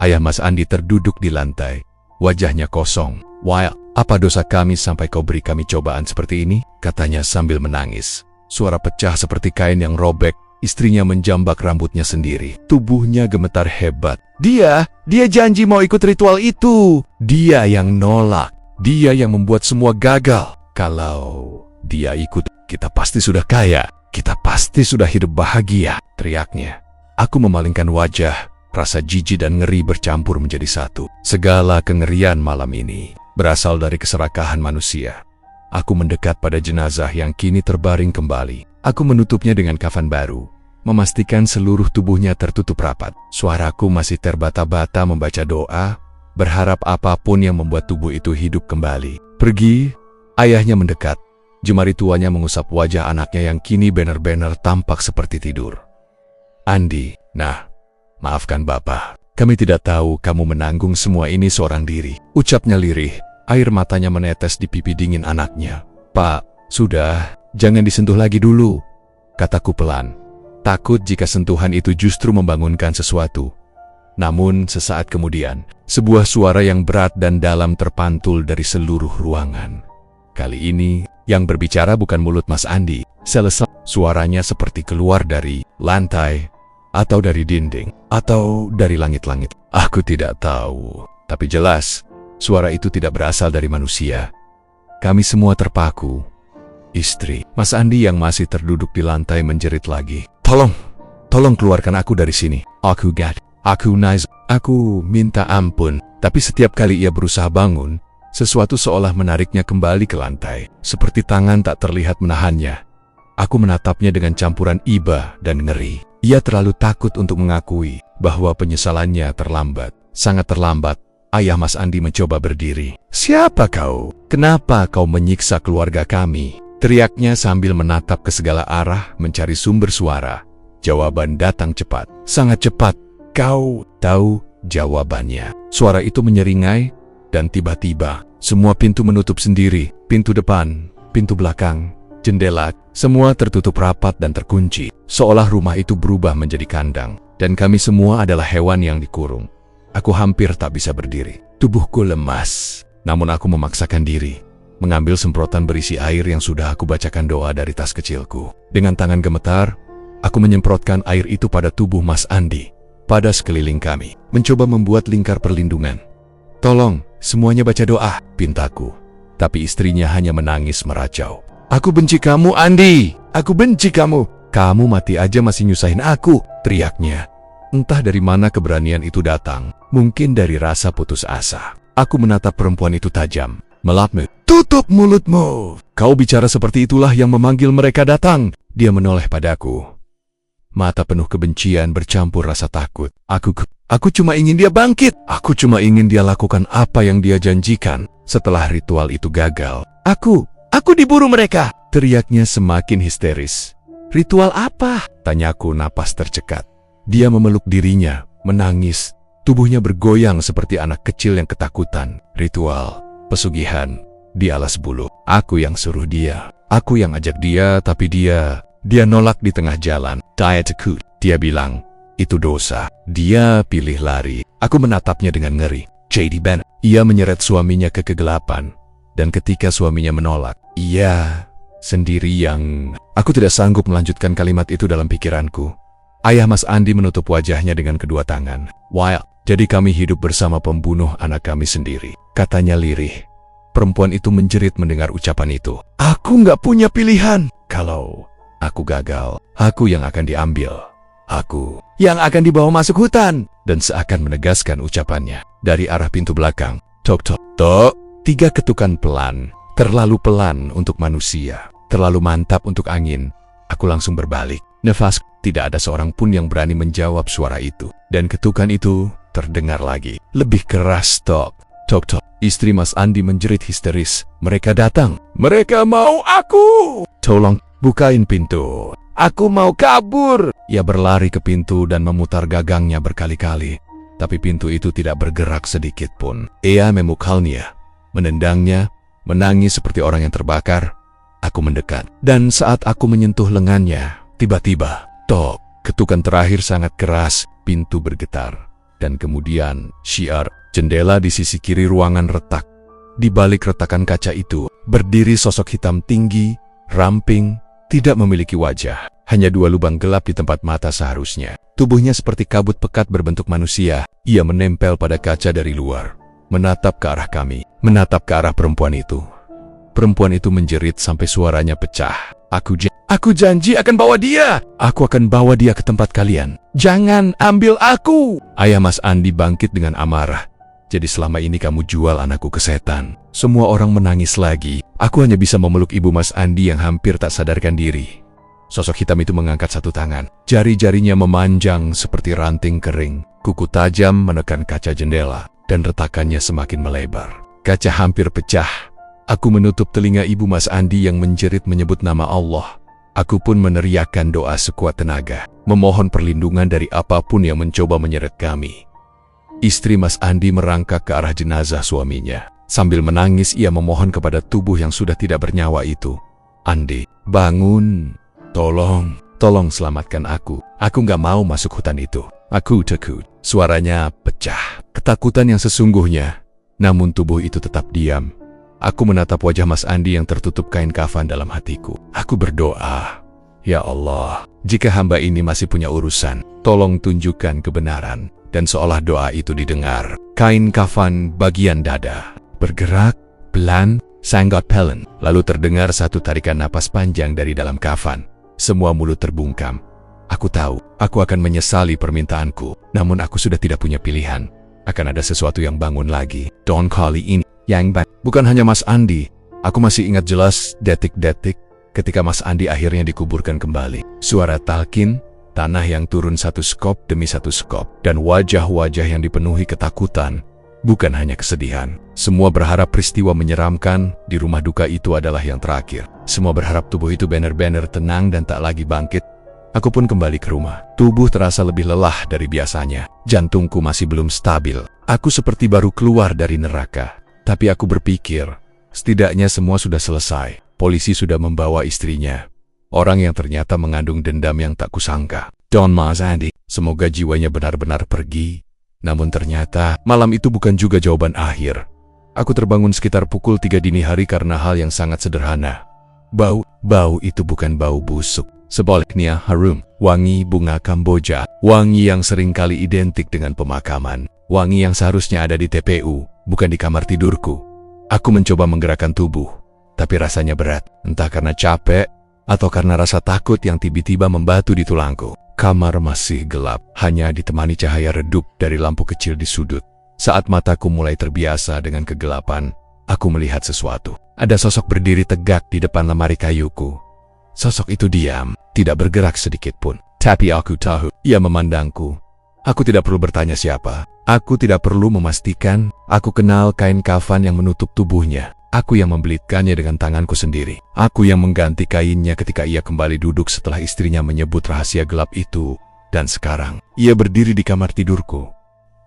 Ayah Mas Andi terduduk di lantai, wajahnya kosong. Wah, apa dosa kami sampai kau beri kami cobaan seperti ini? Katanya sambil menangis. Suara pecah seperti kain yang robek, Istrinya menjambak rambutnya sendiri. Tubuhnya gemetar hebat. Dia janji mau ikut ritual itu. Dia yang nolak. Dia yang membuat semua gagal. Kalau dia ikut, kita pasti sudah kaya. Kita pasti sudah hidup bahagia, teriaknya. Aku memalingkan wajah. Rasa jijik dan ngeri bercampur menjadi satu. Segala kengerian malam ini berasal dari keserakahan manusia. Aku mendekat pada jenazah yang kini terbaring kembali. Aku menutupnya dengan kafan baru, memastikan seluruh tubuhnya tertutup rapat. Suaraku masih terbata-bata membaca doa, berharap apapun yang membuat tubuh itu hidup kembali. Pergi, ayahnya mendekat. Jemari tuanya mengusap wajah anaknya yang kini benar-benar tampak seperti tidur. Andi, nah, maafkan Bapak. Kami tidak tahu kamu menanggung semua ini seorang diri. Ucapnya lirih, air matanya menetes di pipi dingin anaknya. Pak, sudah, jangan disentuh lagi dulu, kataku pelan. Takut jika sentuhan itu justru membangunkan sesuatu. Namun sesaat kemudian, sebuah suara yang berat dan dalam terpantul dari seluruh ruangan. Kali ini, yang berbicara bukan mulut Mas Andi. Selesai, suaranya seperti keluar dari lantai, atau dari dinding, atau dari langit-langit. Aku tidak tahu, tapi jelas, suara itu tidak berasal dari manusia. Kami semua terpaku. Istri, Mas Andi yang masih terduduk di lantai menjerit lagi. Tolong keluarkan aku dari sini. Aku minta ampun. Tapi setiap kali ia berusaha bangun, sesuatu seolah menariknya kembali ke lantai. Seperti tangan tak terlihat menahannya. Aku menatapnya dengan campuran iba dan ngeri. Ia terlalu takut untuk mengakui bahwa penyesalannya terlambat. Sangat terlambat. Ayah Mas Andi mencoba berdiri. Siapa kau? Kenapa kau menyiksa keluarga kami? Teriaknya sambil menatap ke segala arah mencari sumber suara. Jawaban datang cepat. Sangat cepat. Kau tahu jawabannya. Suara itu menyeringai dan tiba-tiba semua pintu menutup sendiri. Pintu depan, pintu belakang, jendela, semua tertutup rapat dan terkunci. Seolah rumah itu berubah menjadi kandang. Dan kami semua adalah hewan yang dikurung. Aku hampir tak bisa berdiri. Tubuhku lemas. Namun aku memaksakan diri. Mengambil semprotan berisi air yang sudah aku bacakan doa dari tas kecilku. Dengan tangan gemetar, aku menyemprotkan air itu pada tubuh Mas Andi, pada sekeliling kami, mencoba membuat lingkar perlindungan. Tolong, semuanya baca doa, pintaku. Tapi istrinya hanya menangis meracau. Aku benci kamu, Andi! Aku benci kamu! Kamu mati aja masih nyusahin aku, teriaknya. Entah dari mana keberanian itu datang, mungkin dari rasa putus asa. Aku menatap perempuan itu tajam. Melapmu. Tutup mulutmu. Kau bicara seperti itulah yang memanggil mereka datang. Dia menoleh padaku. Mata penuh kebencian bercampur rasa takut. Aku cuma ingin dia bangkit. Aku cuma ingin dia lakukan apa yang dia janjikan setelah ritual itu gagal. Aku diburu mereka. Teriaknya semakin histeris. Ritual apa? Tanyaku napas tercekat. Dia memeluk dirinya, menangis. Tubuhnya bergoyang seperti anak kecil yang ketakutan. Ritual pesugihan di alas bulu. Aku yang suruh dia. Aku yang ajak dia, tapi dia nolak di tengah jalan. Dia takut. Dia bilang, itu dosa. Dia pilih lari. Aku menatapnya dengan ngeri. J.D. Bennett. Ia menyeret suaminya ke kegelapan. Dan ketika suaminya menolak, ia sendiri yang... Aku tidak sanggup melanjutkan kalimat itu dalam pikiranku. Ayah Mas Andi menutup wajahnya dengan kedua tangan. Wild. Jadi kami hidup bersama pembunuh anak kami sendiri, katanya lirih. Perempuan itu menjerit mendengar ucapan itu. Aku nggak punya pilihan. Kalau aku gagal, aku yang akan diambil. Aku yang akan dibawa masuk hutan. Dan seakan menegaskan ucapannya. Dari arah pintu belakang. Tok tok tok. 3 ketukan pelan. Terlalu pelan untuk manusia. Terlalu mantap untuk angin. Aku langsung berbalik. Nafas. Tidak ada seorang pun yang berani menjawab suara itu. Dan ketukan itu terdengar lagi. Lebih keras. Tok tok tok. Istri Mas Andi menjerit histeris. Mereka datang. Mereka mau aku. Tolong bukain pintu. Aku mau kabur. Ia berlari ke pintu dan memutar gagangnya berkali-kali. Tapi pintu itu tidak bergerak sedikit pun. Ia memukalnya, menendangnya, menangis seperti orang yang terbakar. Aku mendekat. Dan saat aku menyentuh lengannya, tiba-tiba, tok, ketukan terakhir sangat keras. Pintu bergetar. Dan kemudian, syiar, jendela di sisi kiri ruangan retak. Di balik retakan kaca itu, berdiri sosok hitam tinggi, ramping, tidak memiliki wajah, Hanya 2 lubang gelap di tempat mata seharusnya. Tubuhnya seperti kabut pekat berbentuk manusia. Ia menempel pada kaca dari luar, menatap ke arah kami, menatap ke arah perempuan itu. Perempuan itu menjerit sampai suaranya pecah. Aku janji akan bawa dia. Aku akan bawa dia ke tempat kalian. Jangan ambil aku. Ayah Mas Andi bangkit dengan amarah. Jadi selama ini kamu jual anakku ke setan. Semua orang menangis lagi. Aku hanya bisa memeluk ibu Mas Andi yang hampir tak sadarkan diri. Sosok hitam itu mengangkat satu tangan. Jari-jarinya memanjang seperti ranting kering. Kuku tajam menekan kaca jendela dan retakannya semakin melebar. Kaca hampir pecah. Aku menutup telinga ibu Mas Andi yang menjerit menyebut nama Allah. Aku pun meneriakkan doa sekuat tenaga, memohon perlindungan dari apapun yang mencoba menyeret kami. Istri Mas Andi merangkak ke arah jenazah suaminya. Sambil menangis ia memohon kepada tubuh yang sudah tidak bernyawa itu. Andi, bangun. Tolong selamatkan aku. Aku gak mau masuk hutan itu. Aku takut. Suaranya pecah. Ketakutan yang sesungguhnya. Namun tubuh itu tetap diam. Aku menatap wajah Mas Andi yang tertutup kain kafan dalam hatiku. Aku berdoa, ya Allah, jika hamba ini masih punya urusan, tolong tunjukkan kebenaran. Dan seolah doa itu didengar, kain kafan bagian dada bergerak, pelan, sangat pelan. Lalu terdengar satu tarikan napas panjang dari dalam kafan. Semua mulut terbungkam. Aku tahu, aku akan menyesali permintaanku. Namun aku sudah tidak punya pilihan. Akan ada sesuatu yang bangun lagi. Don kali ini, bukan hanya Mas Andi. Aku masih ingat jelas detik-detik ketika Mas Andi akhirnya dikuburkan kembali. Suara talqin, tanah yang turun satu skop demi satu skop, dan wajah-wajah yang dipenuhi ketakutan. Bukan hanya kesedihan. Semua berharap peristiwa menyeramkan di rumah duka itu adalah yang terakhir. Semua berharap tubuh itu benar-benar tenang dan tak lagi bangkit. Aku pun kembali ke rumah. Tubuh terasa lebih lelah dari biasanya. Jantungku masih belum stabil. Aku seperti baru keluar dari neraka. Tapi aku berpikir, setidaknya semua sudah selesai. Polisi sudah membawa istrinya. Orang yang ternyata mengandung dendam yang tak kusangka. Don Mas Andi, semoga jiwanya benar-benar pergi. Namun ternyata malam itu bukan juga jawaban akhir. Aku terbangun sekitar pukul 3 dini hari karena hal yang sangat sederhana. Bau itu bukan bau busuk. Sebaliknya harum, wangi bunga Kamboja. Wangi yang seringkali identik dengan pemakaman. Wangi yang seharusnya ada di TPU, bukan di kamar tidurku. Aku mencoba menggerakkan tubuh, tapi rasanya berat. Entah karena capek, atau karena rasa takut yang tiba-tiba membatu di tulangku. Kamar masih gelap, hanya ditemani cahaya redup dari lampu kecil di sudut. Saat mataku mulai terbiasa dengan kegelapan, aku melihat sesuatu. Ada sosok berdiri tegak di depan lemari kayuku. Sosok itu diam, tidak bergerak sedikit pun. Tapi aku tahu, ia memandangku. Aku tidak perlu bertanya siapa. Aku tidak perlu memastikan. Aku kenal kain kafan yang menutup tubuhnya. Aku yang membelitkannya dengan tanganku sendiri. Aku yang mengganti kainnya ketika ia kembali duduk setelah istrinya menyebut rahasia gelap itu. Dan sekarang, ia berdiri di kamar tidurku.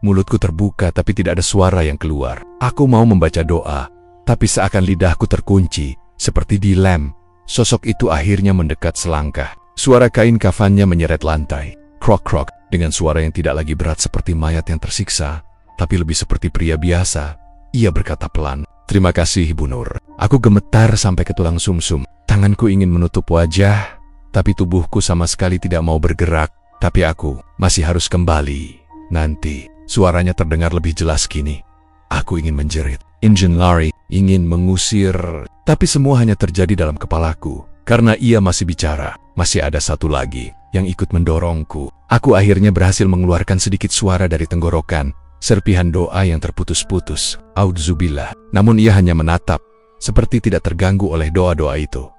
Mulutku terbuka tapi tidak ada suara yang keluar. Aku mau membaca doa, tapi seakan lidahku terkunci, seperti dilem. Sosok itu akhirnya mendekat selangkah. Suara kain kafannya menyeret lantai. Krok-krok, dengan suara yang tidak lagi berat seperti mayat yang tersiksa, tapi lebih seperti pria biasa. Ia berkata pelan, "Terima kasih, Ibu Nur." Aku gemetar sampai ke tulang sumsum. Tanganku ingin menutup wajah, tapi tubuhku sama sekali tidak mau bergerak. Tapi aku masih harus kembali. Nanti, suaranya terdengar lebih jelas kini. Aku ingin menjerit, ingin lari, ingin mengusir. Tapi semua hanya terjadi dalam kepalaku. Karena ia masih bicara, masih ada satu lagi yang ikut mendorongku. Aku akhirnya berhasil mengeluarkan sedikit suara dari tenggorokan. Serpihan doa yang terputus-putus. Audzubillah. Namun ia hanya menatap, seperti tidak terganggu oleh doa-doa itu.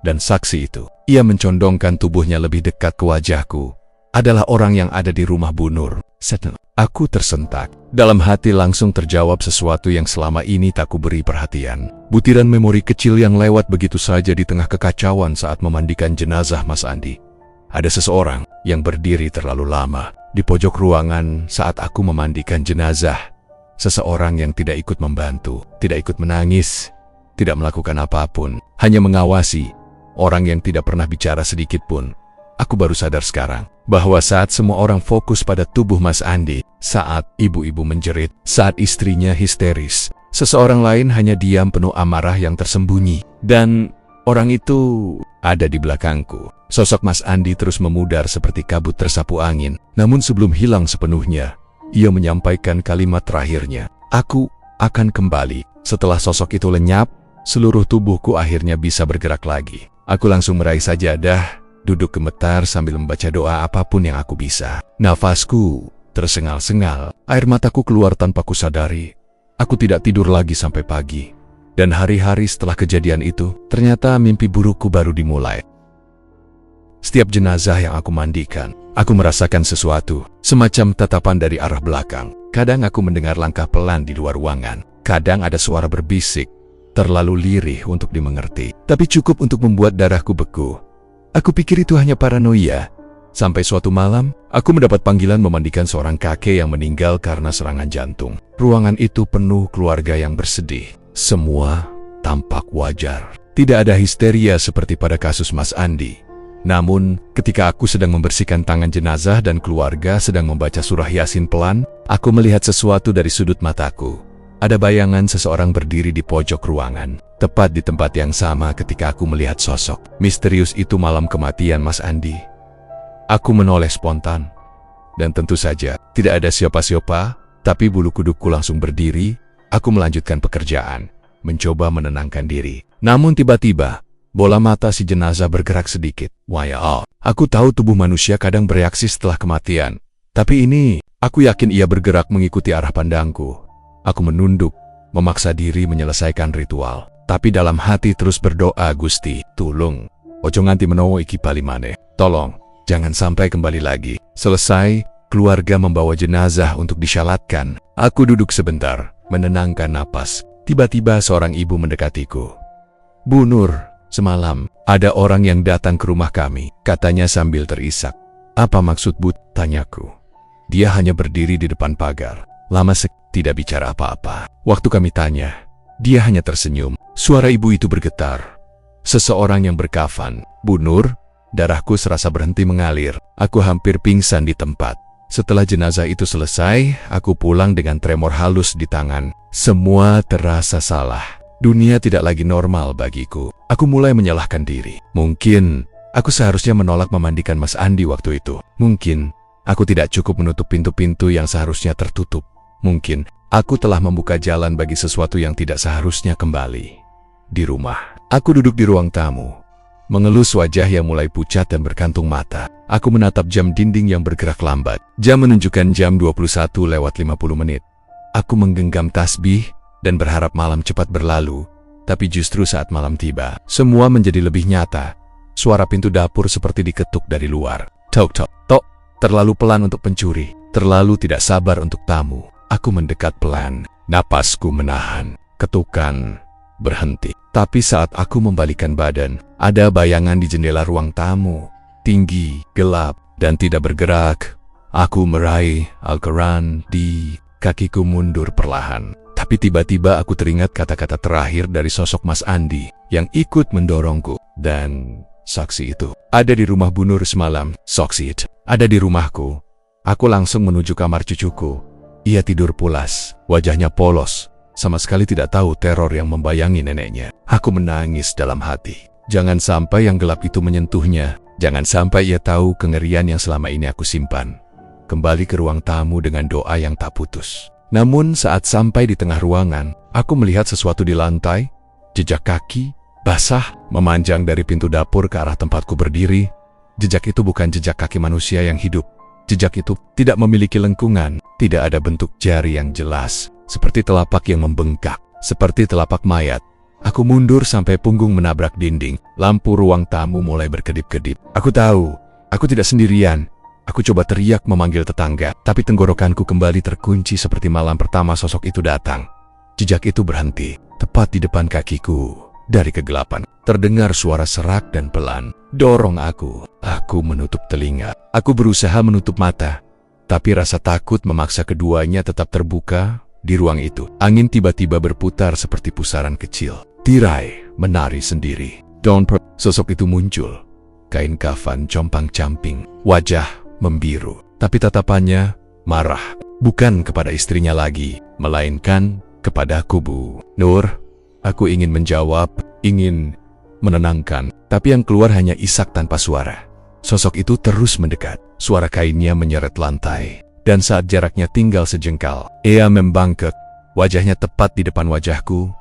Dan saksi itu, ia mencondongkan tubuhnya lebih dekat ke wajahku. Adalah orang yang ada di rumah Bu Nur. Aku tersentak. Dalam hati langsung terjawab sesuatu yang selama ini tak kuberi perhatian. Butiran memori kecil yang lewat begitu saja di tengah kekacauan saat memandikan jenazah Mas Andi. Ada seseorang yang berdiri terlalu lama di pojok ruangan saat aku memandikan jenazah. Seseorang yang tidak ikut membantu, tidak ikut menangis, tidak melakukan apapun, hanya mengawasi. Orang yang tidak pernah bicara sedikit pun. Aku baru sadar sekarang bahwa saat semua orang fokus pada tubuh Mas Andi, saat ibu-ibu menjerit, saat istrinya histeris, seseorang lain hanya diam penuh amarah yang tersembunyi. Dan Orang itu ada di belakangku. Sosok Mas Andi terus memudar seperti kabut tersapu angin. Namun sebelum hilang sepenuhnya, ia menyampaikan kalimat terakhirnya. Aku akan kembali. Setelah sosok itu lenyap, seluruh tubuhku akhirnya bisa bergerak lagi. Aku langsung meraih sajadah, duduk gemetar sambil membaca doa apapun yang aku bisa. Nafasku tersengal-sengal, air mataku keluar tanpa kusadari. Aku tidak tidur lagi sampai pagi. Dan hari-hari setelah kejadian itu, ternyata mimpi burukku baru dimulai. Setiap jenazah yang aku mandikan, aku merasakan sesuatu, semacam tatapan dari arah belakang. Kadang aku mendengar langkah pelan di luar ruangan. Kadang ada suara berbisik, terlalu lirih untuk dimengerti, tapi cukup untuk membuat darahku beku. Aku pikir itu hanya paranoia. Sampai suatu malam, aku mendapat panggilan memandikan seorang kakek yang meninggal karena serangan jantung. Ruangan itu penuh keluarga yang bersedih. Semua tampak wajar. Tidak ada histeria seperti pada kasus Mas Andi. Namun, ketika aku sedang membersihkan tangan jenazah dan keluarga sedang membaca surah Yasin pelan, aku melihat sesuatu dari sudut mataku. Ada bayangan seseorang berdiri di pojok ruangan, tepat di tempat yang sama ketika aku melihat sosok misterius itu malam kematian Mas Andi. Aku menoleh spontan. Dan tentu saja, tidak ada siapa-siapa, tapi bulu kudukku langsung berdiri. Aku melanjutkan pekerjaan, mencoba menenangkan diri. Namun tiba-tiba, bola mata si jenazah bergerak sedikit. Wah, aku tahu tubuh manusia kadang bereaksi setelah kematian. Tapi ini, aku yakin ia bergerak mengikuti arah pandangku. Aku menunduk, memaksa diri menyelesaikan ritual. Tapi dalam hati terus berdoa, Gusti, tulung. Ojo nganti menowo iki bali maneh. Tolong, jangan sampai kembali lagi. Selesai, keluarga membawa jenazah untuk disyalatkan. Aku duduk sebentar, menenangkan napas. Tiba-tiba seorang ibu mendekatiku. Bu Nur, semalam ada orang yang datang ke rumah kami, katanya sambil terisak. Apa maksud Bu? Tanyaku. Dia hanya berdiri di depan pagar. Lama tidak bicara apa-apa. Waktu kami tanya, dia hanya tersenyum. Suara ibu itu bergetar. Seseorang yang berkafan. Bu Nur, darahku serasa berhenti mengalir. Aku hampir pingsan di tempat. Setelah jenazah itu selesai, aku pulang dengan tremor halus di tangan. Semua terasa salah. Dunia tidak lagi normal bagiku. Aku mulai menyalahkan diri. Mungkin aku seharusnya menolak memandikan Mas Andi waktu itu. Mungkin aku tidak cukup menutup pintu-pintu yang seharusnya tertutup. Mungkin aku telah membuka jalan bagi sesuatu yang tidak seharusnya kembali. Di rumah, aku duduk di ruang tamu, mengelus wajah yang mulai pucat dan berkantung mata. Aku menatap jam dinding yang bergerak lambat. Jam menunjukkan jam 21:50. Aku menggenggam tasbih dan berharap malam cepat berlalu. Tapi justru saat malam tiba, semua menjadi lebih nyata. Suara pintu dapur seperti diketuk dari luar. Tok tok tok. Terlalu pelan untuk pencuri, terlalu tidak sabar untuk tamu. Aku mendekat pelan, napasku menahan, ketukan berhenti. Tapi saat aku membalikkan badan, ada bayangan di jendela ruang tamu. Tinggi, gelap, dan tidak bergerak. Aku meraih Al-Quran di kakiku mundur perlahan. Tapi tiba-tiba aku teringat kata-kata terakhir dari sosok Mas Andi yang ikut mendorongku. Dan saksi itu ada di rumah Bu Nur semalam. Saksi itu ada di rumahku. Aku langsung menuju kamar cucuku. Ia tidur pulas, wajahnya polos. Sama sekali tidak tahu teror yang membayangi neneknya. Aku menangis dalam hati. Jangan sampai yang gelap itu menyentuhnya. Jangan sampai ia tahu kengerian yang selama ini aku simpan. Kembali ke ruang tamu dengan doa yang tak putus. Namun saat sampai di tengah ruangan, aku melihat sesuatu di lantai. Jejak kaki, basah, memanjang dari pintu dapur ke arah tempatku berdiri. Jejak itu bukan jejak kaki manusia yang hidup. Jejak itu tidak memiliki lengkungan. Tidak ada bentuk jari yang jelas. Seperti telapak yang membengkak. Seperti telapak mayat. Aku mundur sampai punggung menabrak dinding. Lampu ruang tamu mulai berkedip-kedip. Aku tahu, aku tidak sendirian. Aku coba teriak memanggil tetangga, tapi tenggorokanku kembali terkunci seperti malam pertama sosok itu datang. Jejak itu berhenti, tepat di depan kakiku. Dari kegelapan, terdengar suara serak dan pelan. Dorong aku. Aku menutup telinga. Aku berusaha menutup mata. Tapi rasa takut memaksa keduanya tetap terbuka. Di ruang itu, angin tiba-tiba berputar seperti pusaran kecil. Tirai menari sendiri. Sosok itu muncul. Kain kafan compang-camping, wajah membiru. Tapi tatapannya marah. Bukan kepada istrinya lagi, melainkan kepadaku, Bu Nur. Aku ingin menjawab, ingin menenangkan, tapi yang keluar hanya isak tanpa suara. Sosok itu terus mendekat, suara kainnya menyeret lantai, dan saat jaraknya tinggal sejengkal, ia membangkit, wajahnya tepat di depan wajahku.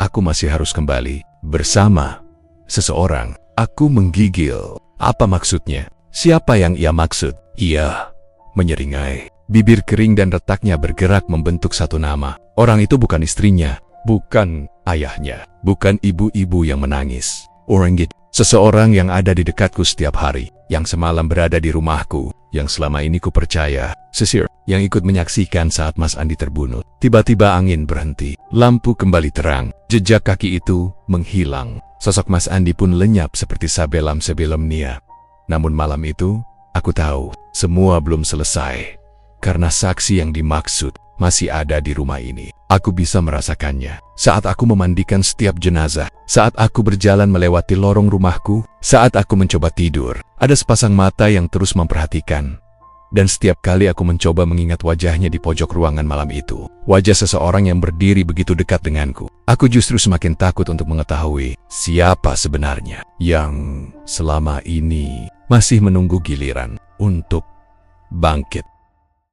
Aku masih harus kembali bersama seseorang. Aku menggigil. Apa maksudnya? Siapa yang ia maksud? Ia menyeringai. Bibir kering dan retaknya bergerak membentuk satu nama. Orang itu bukan istrinya, bukan ayahnya, bukan ibu-ibu yang menangis. Orang itu, seseorang yang ada di dekatku setiap hari, yang semalam berada di rumahku, yang selama ini ku percaya, Sisir, yang ikut menyaksikan saat Mas Andi terbunuh. Tiba-tiba angin berhenti, lampu kembali terang, jejak kaki itu menghilang. Sosok Mas Andi pun lenyap seperti sebelum-sebelumnya. Namun malam itu, aku tahu, semua belum selesai. Karena saksi yang dimaksud masih ada di rumah ini. Aku bisa merasakannya saat aku memandikan setiap jenazah, saat aku berjalan melewati lorong rumahku, saat aku mencoba tidur. Ada sepasang mata yang terus memperhatikan. Dan setiap kali aku mencoba mengingat wajahnya di pojok ruangan malam itu, wajah seseorang yang berdiri begitu dekat denganku, aku justru semakin takut untuk mengetahui siapa sebenarnya yang selama ini masih menunggu giliran untuk bangkit.